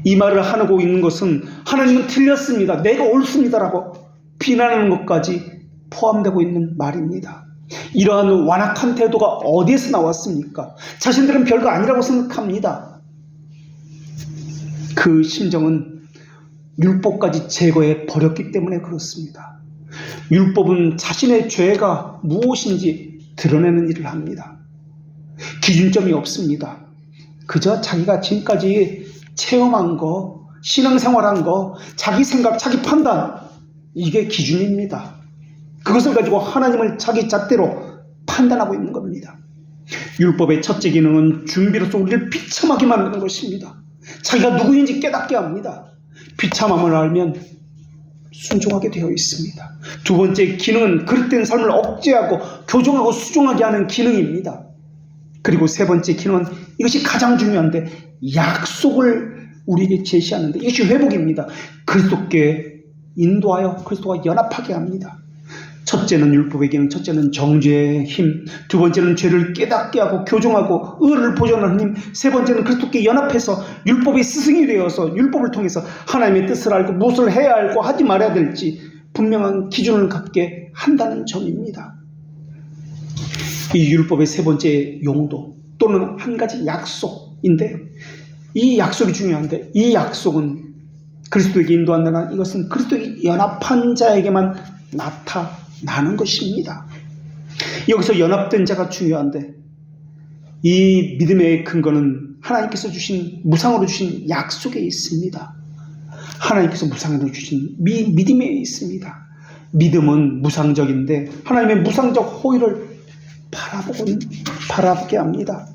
이 말을 하고 있는 것은 하나님은 틀렸습니다, 내가 옳습니다 라고 비난하는 것까지 포함되고 있는 말입니다. 이러한 완악한 태도가 어디에서 나왔습니까? 자신들은 별거 아니라고 생각합니다. 그 심정은 율법까지 제거해 버렸기 때문에 그렇습니다. 율법은 자신의 죄가 무엇인지 드러내는 일을 합니다. 기준점이 없습니다. 그저 자기가 지금까지 체험한 거, 신앙생활한 거, 자기 생각, 자기 판단, 이게 기준입니다. 그것을 가지고 하나님을 자기 잣대로 판단하고 있는 겁니다. 율법의 첫째 기능은 준비로서 우리를 비참하게 만드는 것입니다. 자기가 누구인지 깨닫게 합니다. 비참함을 알면 순종하게 되어 있습니다. 두 번째 기능은 그릇된 삶을 억제하고 교정하고 수종하게 하는 기능입니다. 그리고 세 번째 기능은 이것이 가장 중요한데 약속을 우리에게 제시하는데 이것이 회복입니다. 그리스도께 인도하여 그리스도와 연합하게 합니다. 첫째는 율법의 기능, 첫째는 정죄의 힘, 두 번째는 죄를 깨닫게 하고 교정하고 의를 보존하는 힘, 세 번째는 그리스도께 연합해서 율법의 스승이 되어서 율법을 통해서 하나님의 뜻을 알고 무엇을 해야 할고 하지 말아야 될지 분명한 기준을 갖게 한다는 점입니다. 이 율법의 세 번째 용도 또는 한 가지 약속인데 이 약속이 중요한데 이 약속은 그리스도에게 인도한다는 이것은 그리스도에게 연합한 자에게만 나타나는 것입니다. 여기서 연합된 자가 중요한데 이 믿음의 근거는 하나님께서 주신 무상으로 주신 약속에 있습니다. 하나님께서 무상으로 주신 믿음에 있습니다. 믿음은 무상적인데 하나님의 무상적 호의를 바라보게 합니다.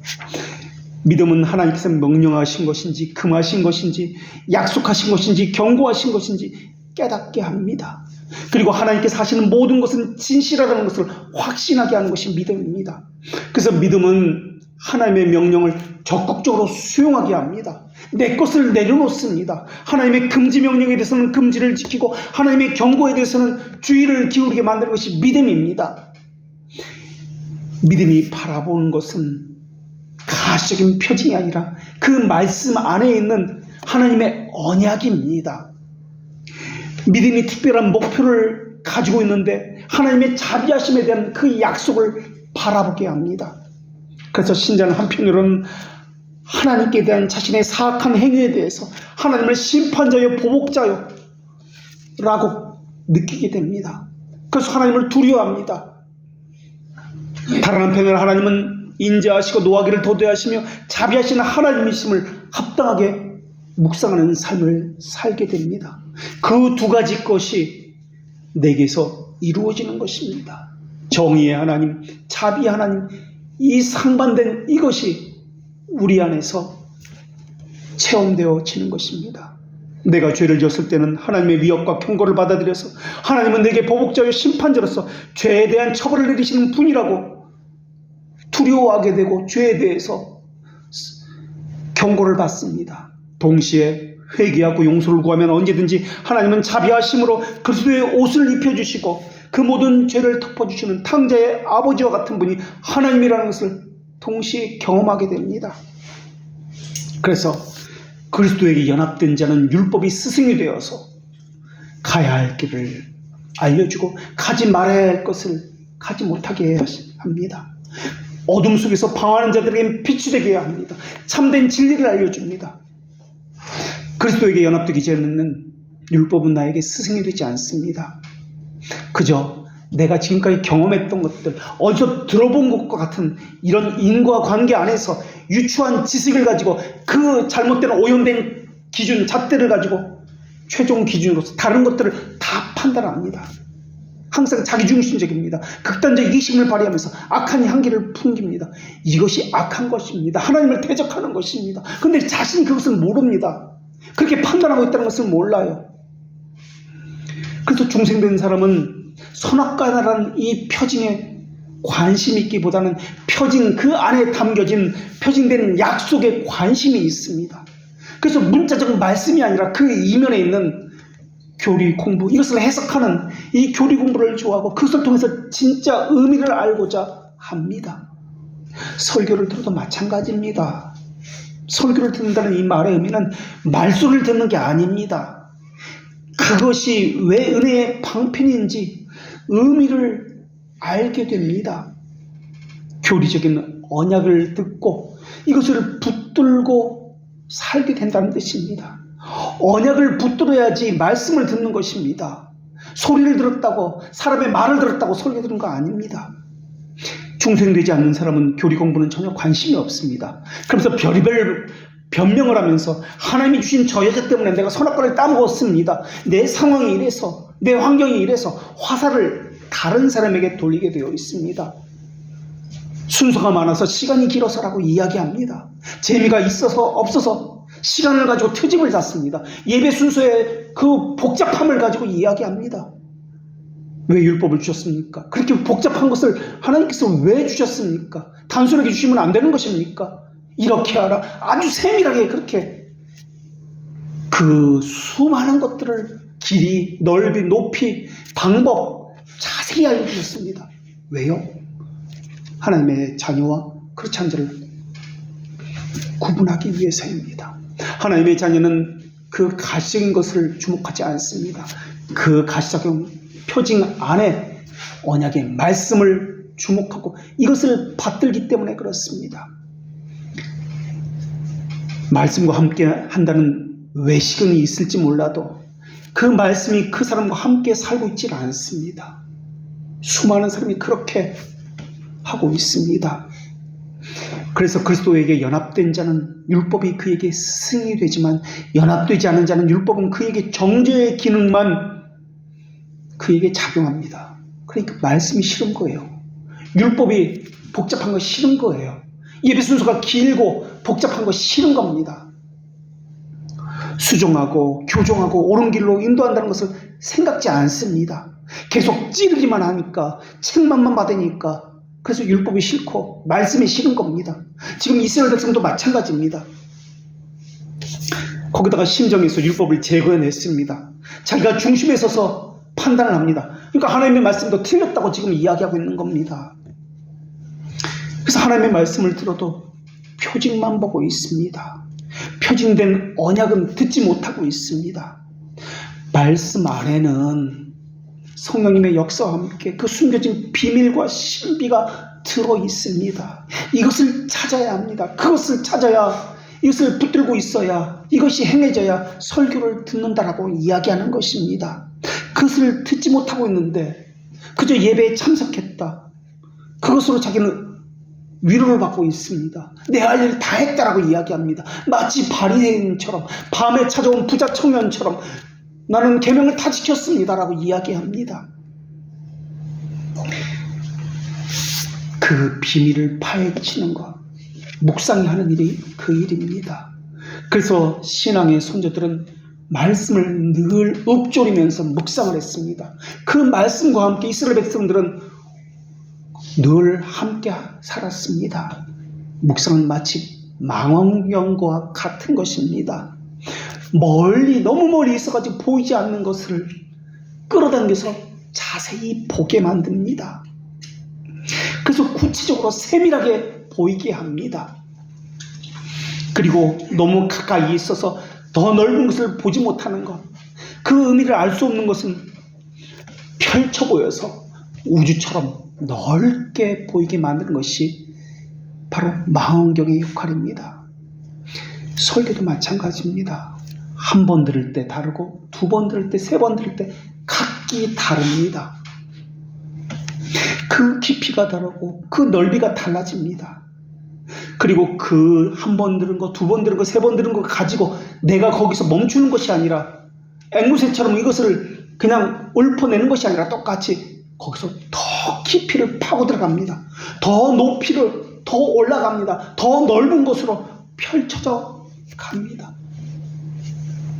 믿음은 하나님께서 명령하신 것인지 금하신 것인지 약속하신 것인지 경고하신 것인지 깨닫게 합니다. 그리고 하나님께서 하시는 모든 것은 진실하다는 것을 확신하게 하는 것이 믿음입니다. 그래서 믿음은 하나님의 명령을 적극적으로 수용하게 합니다. 내 것을 내려놓습니다. 하나님의 금지 명령에 대해서는 금지를 지키고 하나님의 경고에 대해서는 주의를 기울이게 만드는 것이 믿음입니다. 믿음이 바라보는 것은 가시적인 표징이 아니라 그 말씀 안에 있는 하나님의 언약입니다. 믿음이 특별한 목표를 가지고 있는데 하나님의 자비하심에 대한 그 약속을 바라보게 합니다. 그래서 신자는 한편으로는 하나님께 대한 자신의 사악한 행위에 대해서 하나님을 심판자여 보복자여 라고 느끼게 됩니다. 그래서 하나님을 두려워합니다. 다른 한편으로 하나님은 인자하시고 노하기를 도대하시며 자비하시는 하나님이심을 합당하게 묵상하는 삶을 살게 됩니다. 그 두 가지 것이 내게서 이루어지는 것입니다. 정의의 하나님, 자비의 하나님, 이 상반된 이것이 우리 안에서 체험되어지는 것입니다. 내가 죄를 지었을 때는 하나님의 위협과 경고를 받아들여서 하나님은 내게 보복자요 심판자로서 죄에 대한 처벌을 내리시는 분이라고 두려워하게 되고 죄에 대해서 경고를 받습니다. 동시에 회개하고 용서를 구하면 언제든지 하나님은 자비하심으로 그리스도의 옷을 입혀주시고 그 모든 죄를 덮어주시는 탕자의 아버지와 같은 분이 하나님이라는 것을 동시에 경험하게 됩니다. 그래서 그리스도에게 연합된 자는 율법이 스승이 되어서 가야 할 길을 알려주고 가지 말아야 할 것을 가지 못하게 합니다. 어둠 속에서 방황하는 자들에게 빛이 되게 합니다. 참된 진리를 알려줍니다. 그리스도에게 연합되기 전에는 율법은 나에게 스승이 되지 않습니다. 그저 내가 지금까지 경험했던 것들, 어디서 들어본 것과 같은 이런 인과관계 안에서 유추한 지식을 가지고 그 잘못된 오염된 기준, 잣대를 가지고 최종 기준으로서 다른 것들을 다 판단합니다. 항상 자기중심적입니다. 극단적 이기심을 발휘하면서 악한 향기를 풍깁니다. 이것이 악한 것입니다. 하나님을 대적하는 것입니다. 그런데 자신이 그것을 모릅니다. 그렇게 판단하고 있다는 것을 몰라요. 그래서 중생된 사람은 선악과라는 이 표징에 관심이 있기보다는 표징 그 안에 담겨진 표징된 약속에 관심이 있습니다. 그래서 문자적 말씀이 아니라 그 이면에 있는 교리 공부, 이것을 해석하는 이 교리 공부를 좋아하고 그것을 통해서 진짜 의미를 알고자 합니다. 설교를 들어도 마찬가지입니다. 설교를 듣는다는 이 말의 의미는 말소리를 듣는 게 아닙니다. 그것이 왜 은혜의 방편인지 의미를 알게 됩니다. 교리적인 언약을 듣고 이것을 붙들고 살게 된다는 뜻입니다. 언약을 붙들어야지 말씀을 듣는 것입니다. 소리를 들었다고, 사람의 말을 들었다고 설교 들은 거 아닙니다. 중생되지 않는 사람은 교리 공부는 전혀 관심이 없습니다. 그러면서 별의별 변명을 하면서 하나님이 주신 저 여자 때문에 내가 선악과를 따먹었습니다. 내 상황이 이래서, 내 환경이 이래서 화살을 다른 사람에게 돌리게 되어 있습니다. 순서가 많아서 시간이 길어서라고 이야기합니다. 재미가 있어서 없어서 시간을 가지고 트집을 잡습니다. 예배 순서의 그 복잡함을 가지고 이야기합니다. 왜 율법을 주셨습니까? 그렇게 복잡한 것을 하나님께서 왜 주셨습니까? 단순하게 주시면 안 되는 것입니까? 이렇게 하라. 아주 세밀하게 그렇게 그 수많은 것들을 길이, 넓이, 높이, 방법 자세히 알려주셨습니다. 왜요? 하나님의 자녀와 그렇지 않은 자를 구분하기 위해서입니다. 하나님의 자녀는 그 가시적인 것을 주목하지 않습니다. 그 가시적인 표징 안에 언약의 말씀을 주목하고 이것을 받들기 때문에 그렇습니다. 말씀과 함께 한다는 외식은 있을지 몰라도 그 말씀이 그 사람과 함께 살고 있지 않습니다. 수많은 사람이 그렇게 하고 있습니다. 그래서 그리스도에게 연합된 자는 율법이 그에게 스승이 되지만 연합되지 않은 자는 율법은 그에게 정죄의 기능만 그에게 작용합니다. 그러니까 말씀이 싫은 거예요. 율법이 복잡한 거 싫은 거예요. 예배 순서가 길고 복잡한 거 싫은 겁니다. 수종하고 교정하고 옳은 길로 인도한다는 것을 생각지 않습니다. 계속 찌르기만 하니까, 책망만 받으니까, 그래서 율법이 싫고 말씀이 싫은 겁니다. 지금 이스라엘 백성도 마찬가지입니다. 거기다가 심정에서 율법을 제거해냈습니다. 자기가 중심에 서서 판단을 합니다. 그러니까 하나님의 말씀도 틀렸다고 지금 이야기하고 있는 겁니다. 그래서 하나님의 말씀을 들어도 표징만 보고 있습니다. 표징된 언약은 듣지 못하고 있습니다. 말씀 안에는 성령님의 역사와 함께 그 숨겨진 비밀과 신비가 들어 있습니다. 이것을 찾아야 합니다. 그것을 찾아야, 이것을 붙들고 있어야, 이것이 행해져야 설교를 듣는다라고 이야기하는 것입니다. 그것을 듣지 못하고 있는데 그저 예배에 참석했다, 그것으로 자기는 위로를 받고 있습니다. 내 할 일 다 했다라고 이야기합니다. 마치 바리새인처럼, 밤에 찾아온 부자 청년처럼 나는 계명을 다 지켰습니다라고 이야기합니다. 그 비밀을 파헤치는 것, 묵상이 하는 일이 그 일입니다. 그래서 신앙의 선조들은 말씀을 늘 읊조리면서 묵상을 했습니다. 그 말씀과 함께 이스라엘 백성들은 늘 함께 살았습니다. 묵상은 마치 망원경과 같은 것입니다. 멀리, 너무 멀리 있어가지고 보이지 않는 것을 끌어당겨서 자세히 보게 만듭니다. 그래서 구체적으로 세밀하게 보이게 합니다. 그리고 너무 가까이 있어서 더 넓은 것을 보지 못하는 것, 그 의미를 알 수 없는 것은 펼쳐 보여서 우주처럼 넓게 보이게 만드는 것이 바로 망원경의 역할입니다. 설교도 마찬가지입니다. 한 번 들을 때 다르고, 두 번 들을 때, 세 번 들을 때 각기 다릅니다. 그 깊이가 다르고 그 넓이가 달라집니다. 그리고 그 한 번 들은 거, 두 번 들은 거, 세 번 들은 거 가지고 내가 거기서 멈추는 것이 아니라, 앵무새처럼 이것을 그냥 읊어내는 것이 아니라 똑같이 거기서 더 깊이를 파고 들어갑니다. 더 높이를 더 올라갑니다. 더 넓은 곳으로 펼쳐져 갑니다.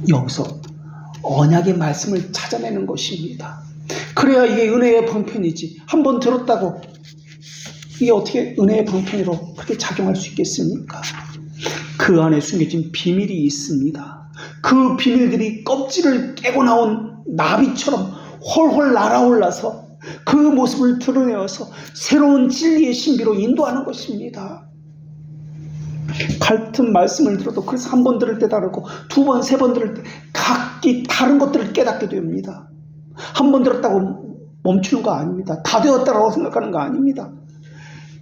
여기서 언약의 말씀을 찾아내는 것입니다. 그래야 이게 은혜의 방편이지. 한번 들었다고 이게 어떻게 은혜의 방편으로 그렇게 작용할 수 있겠습니까? 그 안에 숨겨진 비밀이 있습니다. 그 비밀들이 껍질을 깨고 나온 나비처럼 홀홀 날아올라서 그 모습을 드러내어서 새로운 진리의 신비로 인도하는 것입니다. 같은 말씀을 들어도 그래서 한 번 들을 때 다르고, 두 번, 세 번 들을 때 각기 다른 것들을 깨닫게 됩니다. 한 번 들었다고 멈추는 거 아닙니다. 다 되었다고 생각하는 거 아닙니다.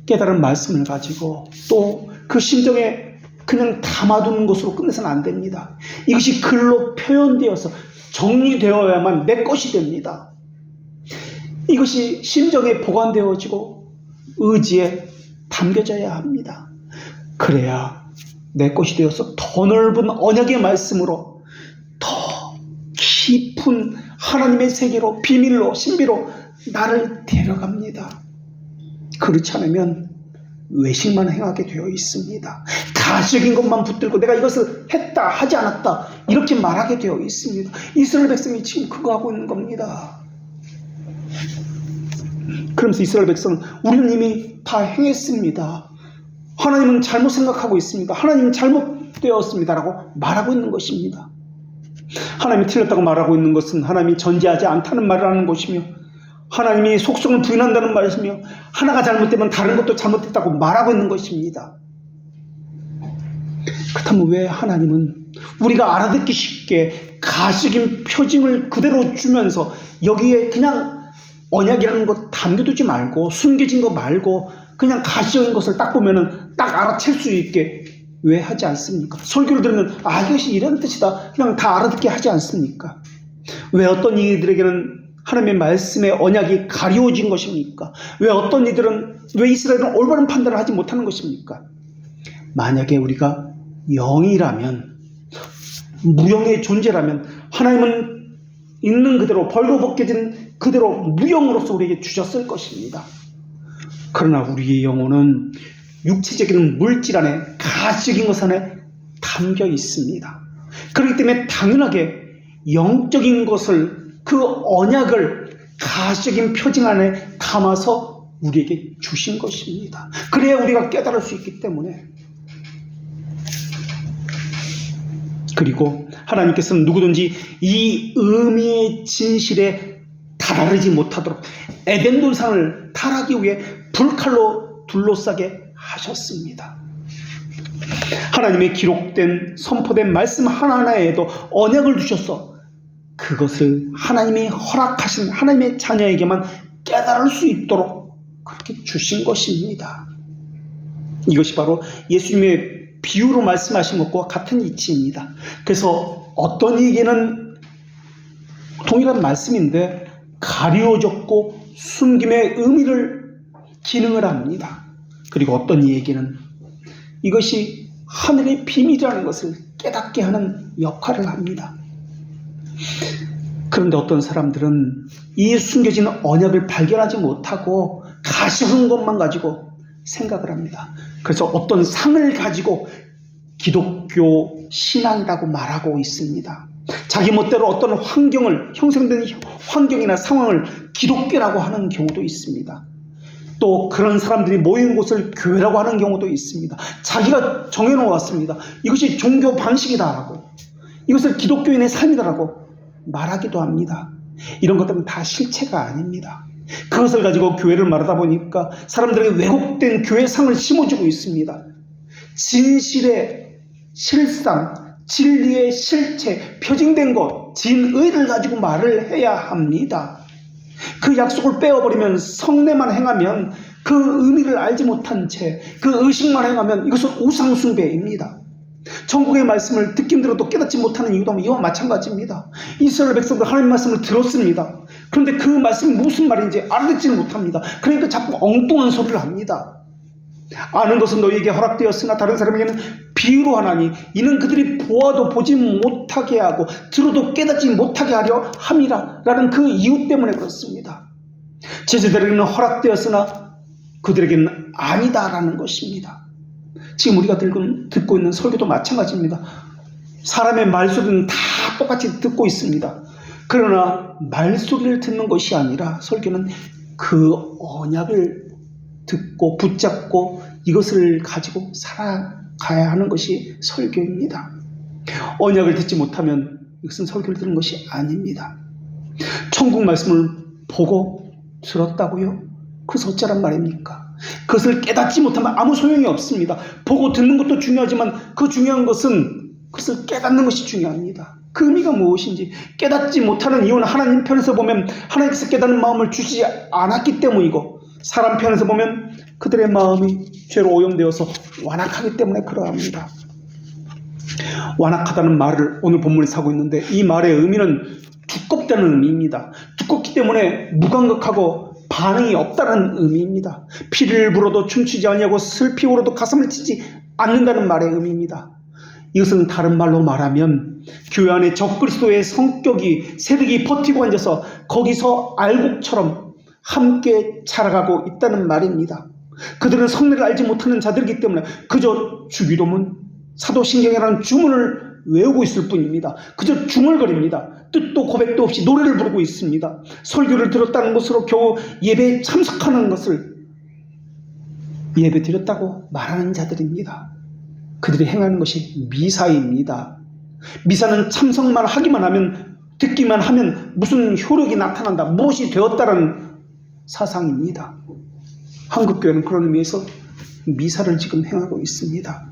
깨달은 말씀을 가지고 또 그 심정에 그냥 담아두는 것으로 끝내서는 안 됩니다. 이것이 글로 표현되어서 정리되어야만 내 것이 됩니다. 이것이 심정에 보관되어지고 의지에 담겨져야 합니다. 그래야 내 것이 되어서 더 넓은 언약의 말씀으로 더 깊은 하나님의 세계로, 비밀로, 신비로 나를 데려갑니다. 그렇지 않으면 외식만 행하게 되어 있습니다. 가시적인 것만 붙들고 내가 이것을 했다, 하지 않았다 이렇게 말하게 되어 있습니다. 이스라엘 백성이 지금 그거 하고 있는 겁니다. 그러면서 이스라엘 백성은 우리는 이미 다 행했습니다. 하나님은 잘못 생각하고 있습니다. 하나님은 잘못되었습니다 라고 말하고 있는 것입니다. 하나님이 틀렸다고 말하고 있는 것은 하나님이 전제하지 않다는 말을 하는 것이며, 하나님이 속성을 부인한다는 말이며, 하나가 잘못되면 다른 것도 잘못됐다고 말하고 있는 것입니다. 그렇다면 왜 하나님은 우리가 알아듣기 쉽게 가시적인 표징을 그대로 주면서 여기에 그냥 언약이라는 것 담겨두지 말고, 숨겨진 거 말고 그냥 가시적인 것을 딱 보면은 딱 알아챌 수 있게 왜 하지 않습니까? 설교를 들으면 이것이 이런 뜻이다 그냥 다 알아듣게 하지 않습니까? 왜 어떤 이들에게는 하나님의 말씀의 언약이 가리워진 것입니까? 왜 어떤 이들은, 왜 이스라엘은 올바른 판단을 하지 못하는 것입니까? 만약에 우리가 영이라면, 무영의 존재라면 하나님은 있는 그대로, 벌거벗겨진 그대로 무영으로서 우리에게 주셨을 것입니다. 그러나 우리의 영혼은 육체적인 물질 안에, 가시적인 것 안에 담겨 있습니다. 그렇기 때문에 당연하게 영적인 것을, 그 언약을 가시적인 표징 안에 담아서 우리에게 주신 것입니다. 그래야 우리가 깨달을 수 있기 때문에. 그리고 하나님께서는 누구든지 이 의미의 진실에 다다르지 못하도록 에덴 동산을 타락하기 위해 불칼로 둘러싸게 하셨습니다. 하나님의 기록된 선포된 말씀 하나하나에도 언약을 주셔서 그것을 하나님이 허락하신 하나님의 자녀에게만 깨달을 수 있도록 그렇게 주신 것입니다. 이것이 바로 예수님의 비유로 말씀하신 것과 같은 이치입니다. 그래서 어떤 이에게는 동일한 말씀인데 가리워졌고 숨김의 의미를 기능을 합니다. 그리고 어떤 이에게는 이것이 하늘의 비밀이라는 것을 깨닫게 하는 역할을 합니다. 그런데 어떤 사람들은 이 숨겨진 언약을 발견하지 못하고 가시한 것만 가지고 생각을 합니다. 그래서 어떤 상을 가지고 기독교 신앙이라고 말하고 있습니다. 자기 멋대로 어떤 환경을, 형성된 환경이나 상황을 기독교라고 하는 경우도 있습니다. 또 그런 사람들이 모인 곳을 교회라고 하는 경우도 있습니다. 자기가 정해놓았습니다. 이것이 종교 방식이다라고, 이것을 기독교인의 삶이다라고 말하기도 합니다. 이런 것들은 다 실체가 아닙니다. 그것을 가지고 교회를 말하다 보니까 사람들에게 왜곡된 교회상을 심어주고 있습니다. 진실의 실상, 진리의 실체, 표징된 것, 진의를 가지고 말을 해야 합니다. 그 약속을 빼어버리면, 성례만 행하면, 그 의미를 알지 못한 채 그 의식만 행하면 이것은 우상숭배입니다. 천국의 말씀을 듣긴 들어도 깨닫지 못하는 이유도 이와 마찬가지입니다. 이스라엘 백성들 하나님 말씀을 들었습니다. 그런데 그 말씀이 무슨 말인지 알아듣지는 못합니다. 그러니까 자꾸 엉뚱한 소리를 합니다. 아는 것은 너희에게 허락되었으나 다른 사람에게는 비유로 하나니 이는 그들이 보아도 보지 못하게 하고 들어도 깨닫지 못하게 하려 함이라 라는 그 이유 때문에 그렇습니다. 제자들에게는 허락되었으나 그들에게는 아니다라는 것입니다. 지금 우리가 듣고 있는 설교도 마찬가지입니다. 사람의 말소리는 다 똑같이 듣고 있습니다. 그러나 말소리를 듣는 것이 아니라 설교는 그 언약을 듣고 붙잡고 이것을 가지고 살아가야 하는 것이 설교입니다. 언약을 듣지 못하면 이것은 설교를 듣는 것이 아닙니다. 천국 말씀을 보고 들었다고요? 그것은 어쩌란 말입니까? 그것을 깨닫지 못하면 아무 소용이 없습니다. 보고 듣는 것도 중요하지만 그 중요한 것은 그것을 깨닫는 것이 중요합니다. 그 의미가 무엇인지 깨닫지 못하는 이유는 하나님 편에서 보면 하나님께서 깨닫는 마음을 주시지 않았기 때문이고, 사람 편에서 보면 그들의 마음이 죄로 오염되어서 완악하기 때문에 그러합니다. 완악하다는 말을 오늘 본문에서 하고 있는데, 이 말의 의미는 두껍다는 의미입니다. 두껍기 때문에 무감각하고 반응이 없다는 의미입니다. 피를 불어도 춤추지 아니하고 슬피 울어도 가슴을 치지 않는다는 말의 의미입니다. 이것은 다른 말로 말하면 교회 안에 적그리스도의 성격이 세력이 버티고 앉아서 거기서 알곡처럼 함께 자라가고 있다는 말입니다. 그들은 성례를 알지 못하는 자들이기 때문에 그저 주기도문, 사도신경이라는 주문을 외우고 있을 뿐입니다. 그저 중얼거립니다. 뜻도 고백도 없이 노래를 부르고 있습니다. 설교를 들었다는 것으로 겨우 예배에 참석하는 것을 예배 드렸다고 말하는 자들입니다. 그들이 행하는 것이 미사입니다. 미사는 참석만 하기만 하면, 듣기만 하면 무슨 효력이 나타난다, 무엇이 되었다는 사상입니다. 한국교회는 그런 의미에서 미사를 지금 행하고 있습니다.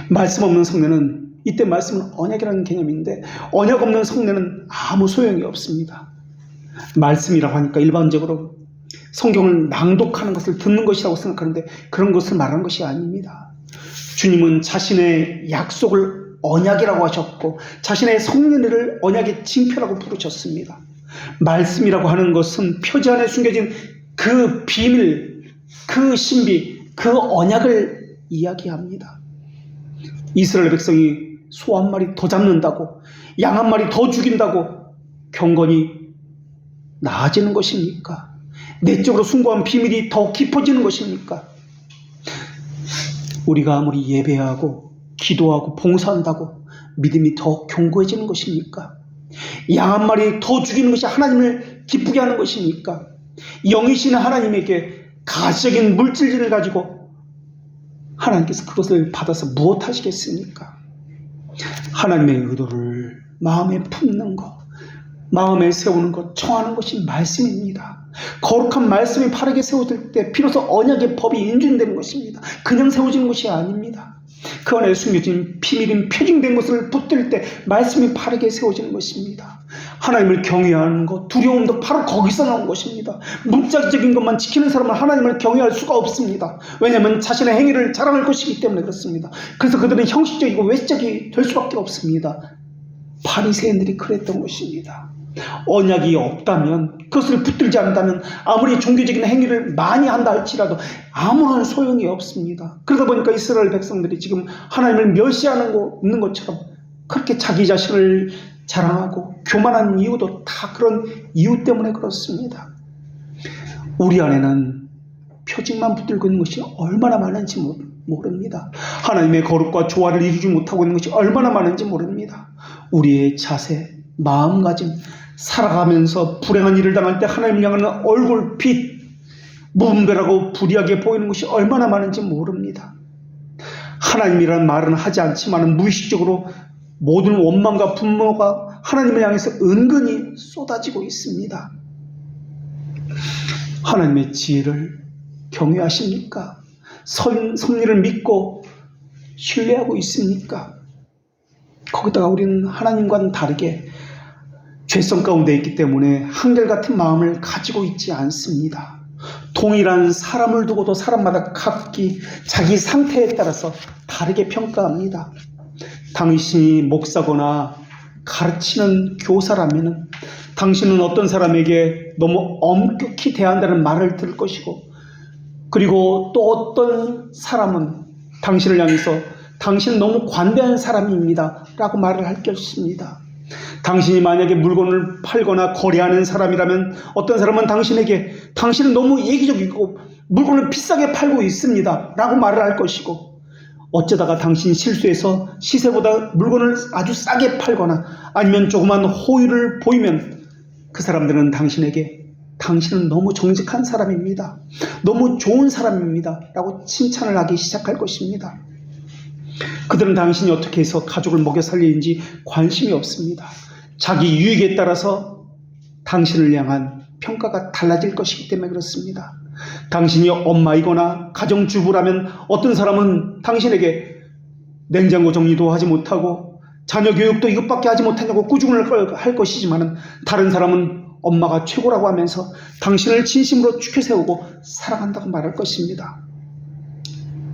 말씀 없는 성례는, 이때 말씀은 언약이라는 개념인데 언약 없는 성례는 아무 소용이 없습니다. 말씀이라고 하니까 일반적으로 성경을 낭독하는 것을 듣는 것이라고 생각하는데 그런 것을 말하는 것이 아닙니다. 주님은 자신의 약속을 언약이라고 하셨고 자신의 성례를 언약의 징표라고 부르셨습니다. 말씀이라고 하는 것은 표지 안에 숨겨진 그 비밀, 그 신비, 그 언약을 이야기합니다. 이스라엘 백성이 소 한 마리 더 잡는다고, 양 한 마리 더 죽인다고 경건이 나아지는 것입니까? 내적으로 숭고한 비밀이 더 깊어지는 것입니까? 우리가 아무리 예배하고 기도하고 봉사한다고 믿음이 더 견고해지는 것입니까? 양 한 마리 더 죽이는 것이 하나님을 기쁘게 하는 것입니까? 영이신 하나님에게 가시적인 물질들을 가지고 하나님께서 그것을 받아서 무엇 하시겠습니까? 하나님의 의도를 마음에 품는 것, 마음에 세우는 것, 청하는 것이 말씀입니다. 거룩한 말씀이 바르게 세워질 때 비로소 언약의 법이 인준되는 것입니다. 그냥 세워지는 것이 아닙니다. 그 안에 숨겨진 비밀인 표징된 것을 붙들 때 말씀이 바르게 세워지는 것입니다. 하나님을 경외하는 것, 두려움도 바로 거기서 나온 것입니다. 문자적인 것만 지키는 사람은 하나님을 경외할 수가 없습니다. 왜냐하면 자신의 행위를 자랑할 것이기 때문에 그렇습니다. 그래서 그들은 형식적이고 외적이 될 수밖에 없습니다. 바리새인들이 그랬던 것입니다. 언약이 없다면, 그것을 붙들지 않는다면 아무리 종교적인 행위를 많이 한다 할지라도 아무런 소용이 없습니다. 그러다 보니까 이스라엘 백성들이 지금 하나님을 멸시하는 것처럼 그렇게 자기 자신을 자랑하고 교만한 이유도 다 그런 이유 때문에 그렇습니다. 우리 안에는 표징만 붙들고 있는 것이 얼마나 많은지 모릅니다. 하나님의 거룩과 조화를 이루지 못하고 있는 것이 얼마나 많은지 모릅니다. 우리의 자세, 마음가짐, 살아가면서 불행한 일을 당할 때 하나님을 향하는 얼굴빛, 무분별하고 불의하게 보이는 것이 얼마나 많은지 모릅니다. 하나님이라는 말은 하지 않지만 무의식적으로 모든 원망과 분노가 하나님을 향해서 은근히 쏟아지고 있습니다. 하나님의 지혜를 경외하십니까? 섭리를 믿고 신뢰하고 있습니까? 거기다가 우리는 하나님과는 다르게 죄성 가운데 있기 때문에 한결같은 마음을 가지고 있지 않습니다. 동일한 사람을 두고도 사람마다 각기 자기 상태에 따라서 다르게 평가합니다. 당신이 목사거나 가르치는 교사라면 당신은 어떤 사람에게 너무 엄격히 대한다는 말을 들을 것이고, 그리고 또 어떤 사람은 당신을 향해서 당신은 너무 관대한 사람입니다 라고 말을 할 것입니다. 당신이 만약에 물건을 팔거나 거래하는 사람이라면 어떤 사람은 당신에게 당신은 너무 이기적이고 물건을 비싸게 팔고 있습니다 라고 말을 할 것이고, 어쩌다가 당신이 실수해서 시세보다 물건을 아주 싸게 팔거나 아니면 조그만 호의를 보이면 그 사람들은 당신에게 당신은 너무 정직한 사람입니다, 너무 좋은 사람입니다 라고 칭찬을 하기 시작할 것입니다. 그들은 당신이 어떻게 해서 가족을 먹여 살리는지 관심이 없습니다. 자기 유익에 따라서 당신을 향한 평가가 달라질 것이기 때문에 그렇습니다. 당신이 엄마이거나 가정주부라면 어떤 사람은 당신에게 냉장고 정리도 하지 못하고 자녀 교육도 이것밖에 하지 못하냐고 꾸중을 할 것이지만, 다른 사람은 엄마가 최고라고 하면서 당신을 진심으로 추켜세우고 사랑한다고 말할 것입니다.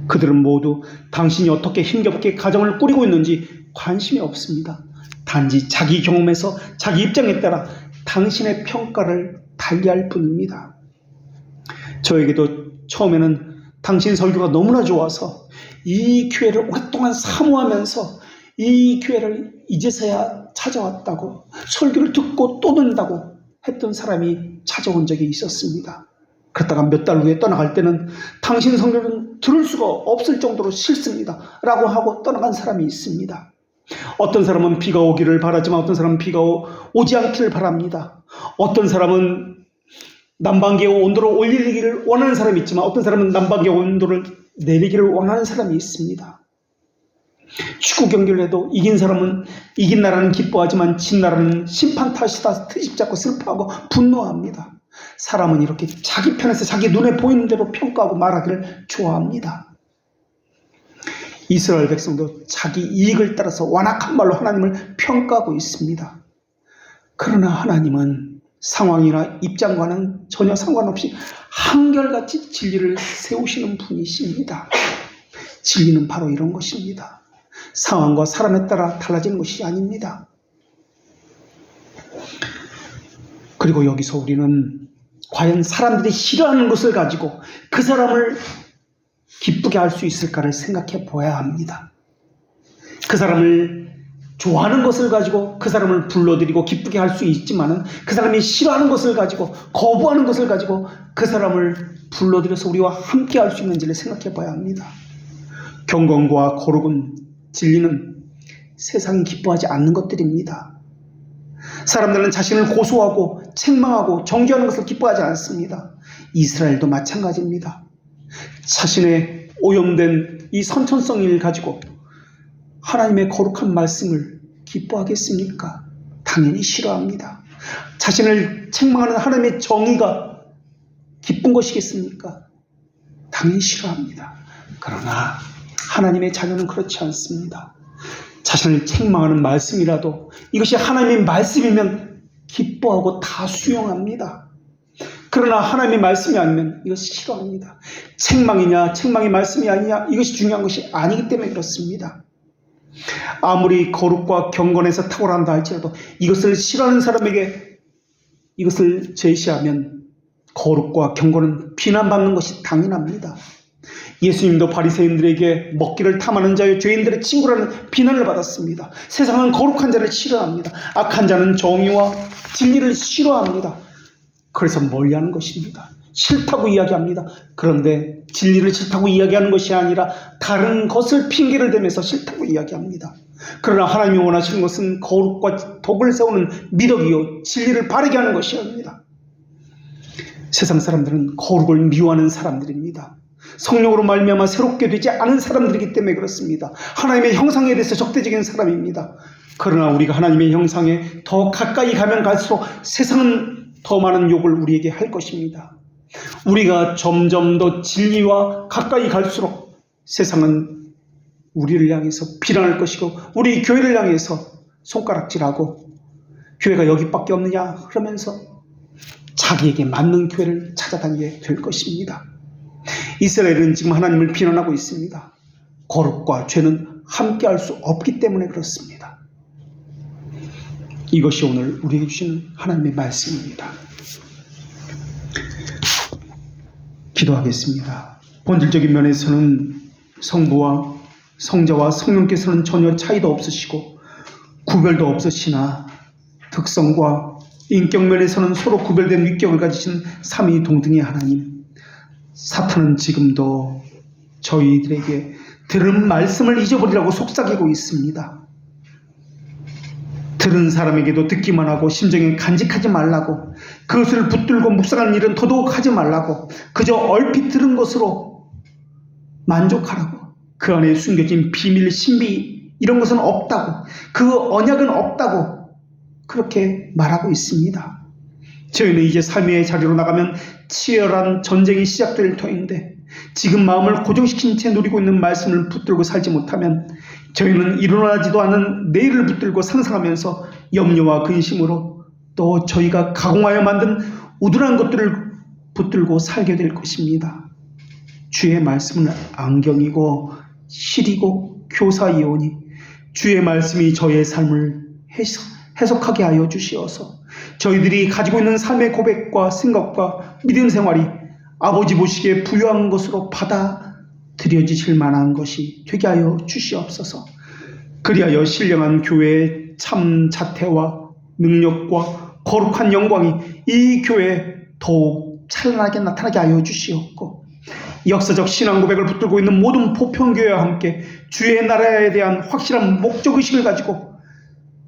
그들은 모두 당신이 어떻게 힘겹게 가정을 꾸리고 있는지 관심이 없습니다. 단지 자기 경험에서 자기 입장에 따라 당신의 평가를 달리할 뿐입니다. 저에게도 처음에는 당신 설교가 너무나 좋아서 이 교회를 오랫동안 사모하면서 이 교회를 이제서야 찾아왔다고, 설교를 듣고 또 듣는다고 했던 사람이 찾아온 적이 있었습니다. 그러다가 몇 달 후에 떠나갈 때는 당신 설교는 들을 수가 없을 정도로 싫습니다 라고 하고 떠나간 사람이 있습니다. 어떤 사람은 비가 오기를 바라지만 어떤 사람은 비가 오지 않기를 바랍니다. 어떤 사람은 난방기의 온도를 올리기를 원하는 사람이 있지만 어떤 사람은 난방기의 온도를 내리기를 원하는 사람이 있습니다. 축구 경기를 해도 이긴 사람은 이긴 나라는 기뻐하지만 진 나라는 심판 탓이다 트집 잡고 슬퍼하고 분노합니다. 사람은 이렇게 자기 편에서 자기 눈에 보이는 대로 평가하고 말하기를 좋아합니다. 이스라엘 백성도 자기 이익을 따라서 완악한 말로 하나님을 평가하고 있습니다. 그러나 하나님은 상황이나 입장과는 전혀 상관없이 한결같이 진리를 세우시는 분이십니다. 진리는 바로 이런 것입니다. 상황과 사람에 따라 달라지는 것이 아닙니다. 그리고 여기서 우리는 과연 사람들이 싫어하는 것을 가지고 그 사람을 기쁘게 할 수 있을까를 생각해 보아야 합니다. 그 사람을 좋아하는 것을 가지고 그 사람을 불러들이고 기쁘게 할 수 있지만은 그 사람이 싫어하는 것을 가지고 거부하는 것을 가지고 그 사람을 불러들여서 우리와 함께 할 수 있는지를 생각해 봐야 합니다. 경건과 거룩은 진리는 세상이 기뻐하지 않는 것들입니다. 사람들은 자신을 고소하고 책망하고 정죄하는 것을 기뻐하지 않습니다. 이스라엘도 마찬가지입니다. 자신의 오염된 이 선천성을 가지고 하나님의 거룩한 말씀을 기뻐하겠습니까? 당연히 싫어합니다. 자신을 책망하는 하나님의 정의가 기쁜 것이겠습니까? 당연히 싫어합니다. 그러나 하나님의 자녀는 그렇지 않습니다. 자신을 책망하는 말씀이라도 이것이 하나님의 말씀이면 기뻐하고 다 수용합니다. 그러나 하나님의 말씀이 아니면 이것을 싫어합니다. 책망이냐 책망의 말씀이 아니냐 이것이 중요한 것이 아니기 때문에 그렇습니다. 아무리 거룩과 경건에서 탁월한다 할지라도 이것을 싫어하는 사람에게 이것을 제시하면 거룩과 경건은 비난받는 것이 당연합니다. 예수님도 바리새인들에게 먹기를 탐하는 자여 죄인들의 친구라는 비난을 받았습니다. 세상은 거룩한 자를 싫어합니다. 악한 자는 정의와 진리를 싫어합니다. 그래서 멀리하는 것입니다. 싫다고 이야기합니다. 그런데 진리를 싫다고 이야기하는 것이 아니라 다른 것을 핑계를 대면서 싫다고 이야기합니다. 그러나 하나님이 원하시는 것은 거룩과 덕을 세우는 미덕이요 진리를 바르게 하는 것이옵니다. 세상 사람들은 거룩을 미워하는 사람들입니다. 성령으로 말미암아 새롭게 되지 않은 사람들이기 때문에 그렇습니다. 하나님의 형상에 대해서 적대적인 사람입니다. 그러나 우리가 하나님의 형상에 더 가까이 가면 갈수록 세상은 더 많은 욕을 우리에게 할 것입니다. 우리가 점점 더 진리와 가까이 갈수록 세상은 우리를 향해서 비난할 것이고 우리 교회를 향해서 손가락질하고 교회가 여기밖에 없느냐 그러면서 자기에게 맞는 교회를 찾아다니게 될 것입니다. 이스라엘은 지금 하나님을 비난하고 있습니다. 거룩과 죄는 함께할 수 없기 때문에 그렇습니다. 이것이 오늘 우리에게 주시는 하나님의 말씀입니다. 기도하겠습니다. 본질적인 면에서는 성부와 성자와 성령께서는 전혀 차이도 없으시고 구별도 없으시나 특성과 인격 면에서는 서로 구별된 위격을 가지신 삼위 동등의 하나님, 사탄은 지금도 저희들에게 들은 말씀을 잊어버리라고 속삭이고 있습니다. 들은 사람에게도 듣기만 하고 심정에 간직하지 말라고, 그것을 붙들고 묵상하는 일은 더더욱 하지 말라고, 그저 얼핏 들은 것으로 만족하라고, 그 안에 숨겨진 비밀, 신비 이런 것은 없다고, 그 언약은 없다고 그렇게 말하고 있습니다. 저희는 이제 삶의 자리로 나가면 치열한 전쟁이 시작될 터인데 지금 마음을 고정시킨 채 누리고 있는 말씀을 붙들고 살지 못하면 저희는 일어나지도 않은 내일을 붙들고 상상하면서 염려와 근심으로 또 저희가 가공하여 만든 우둔한 것들을 붙들고 살게 될 것입니다. 주의 말씀은 안경이고 실이고 교사이오니 주의 말씀이 저의 삶을 해석하게 하여 주시어서 저희들이 가지고 있는 삶의 고백과 생각과 믿음 생활이 아버지 보시기에 부유한 것으로 받아들여지실 만한 것이 되게 하여 주시옵소서. 그리하여 신령한 교회의 참 자태와 능력과 거룩한 영광이 이 교회에 더욱 찬란하게 나타나게 하여 주시옵고, 역사적 신앙 고백을 붙들고 있는 모든 보편교회와 함께 주의 나라에 대한 확실한 목적의식을 가지고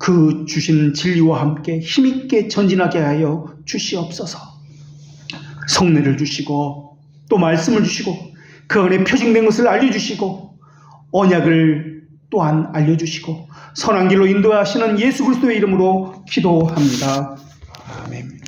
그 주신 진리와 함께 힘있게 전진하게 하여 주시옵소서. 성례를 주시고 또 말씀을 주시고 그 안에 표징된 것을 알려주시고 언약을 또한 알려주시고 선한 길로 인도하시는 예수 그리스도의 이름으로 기도합니다. 아멘.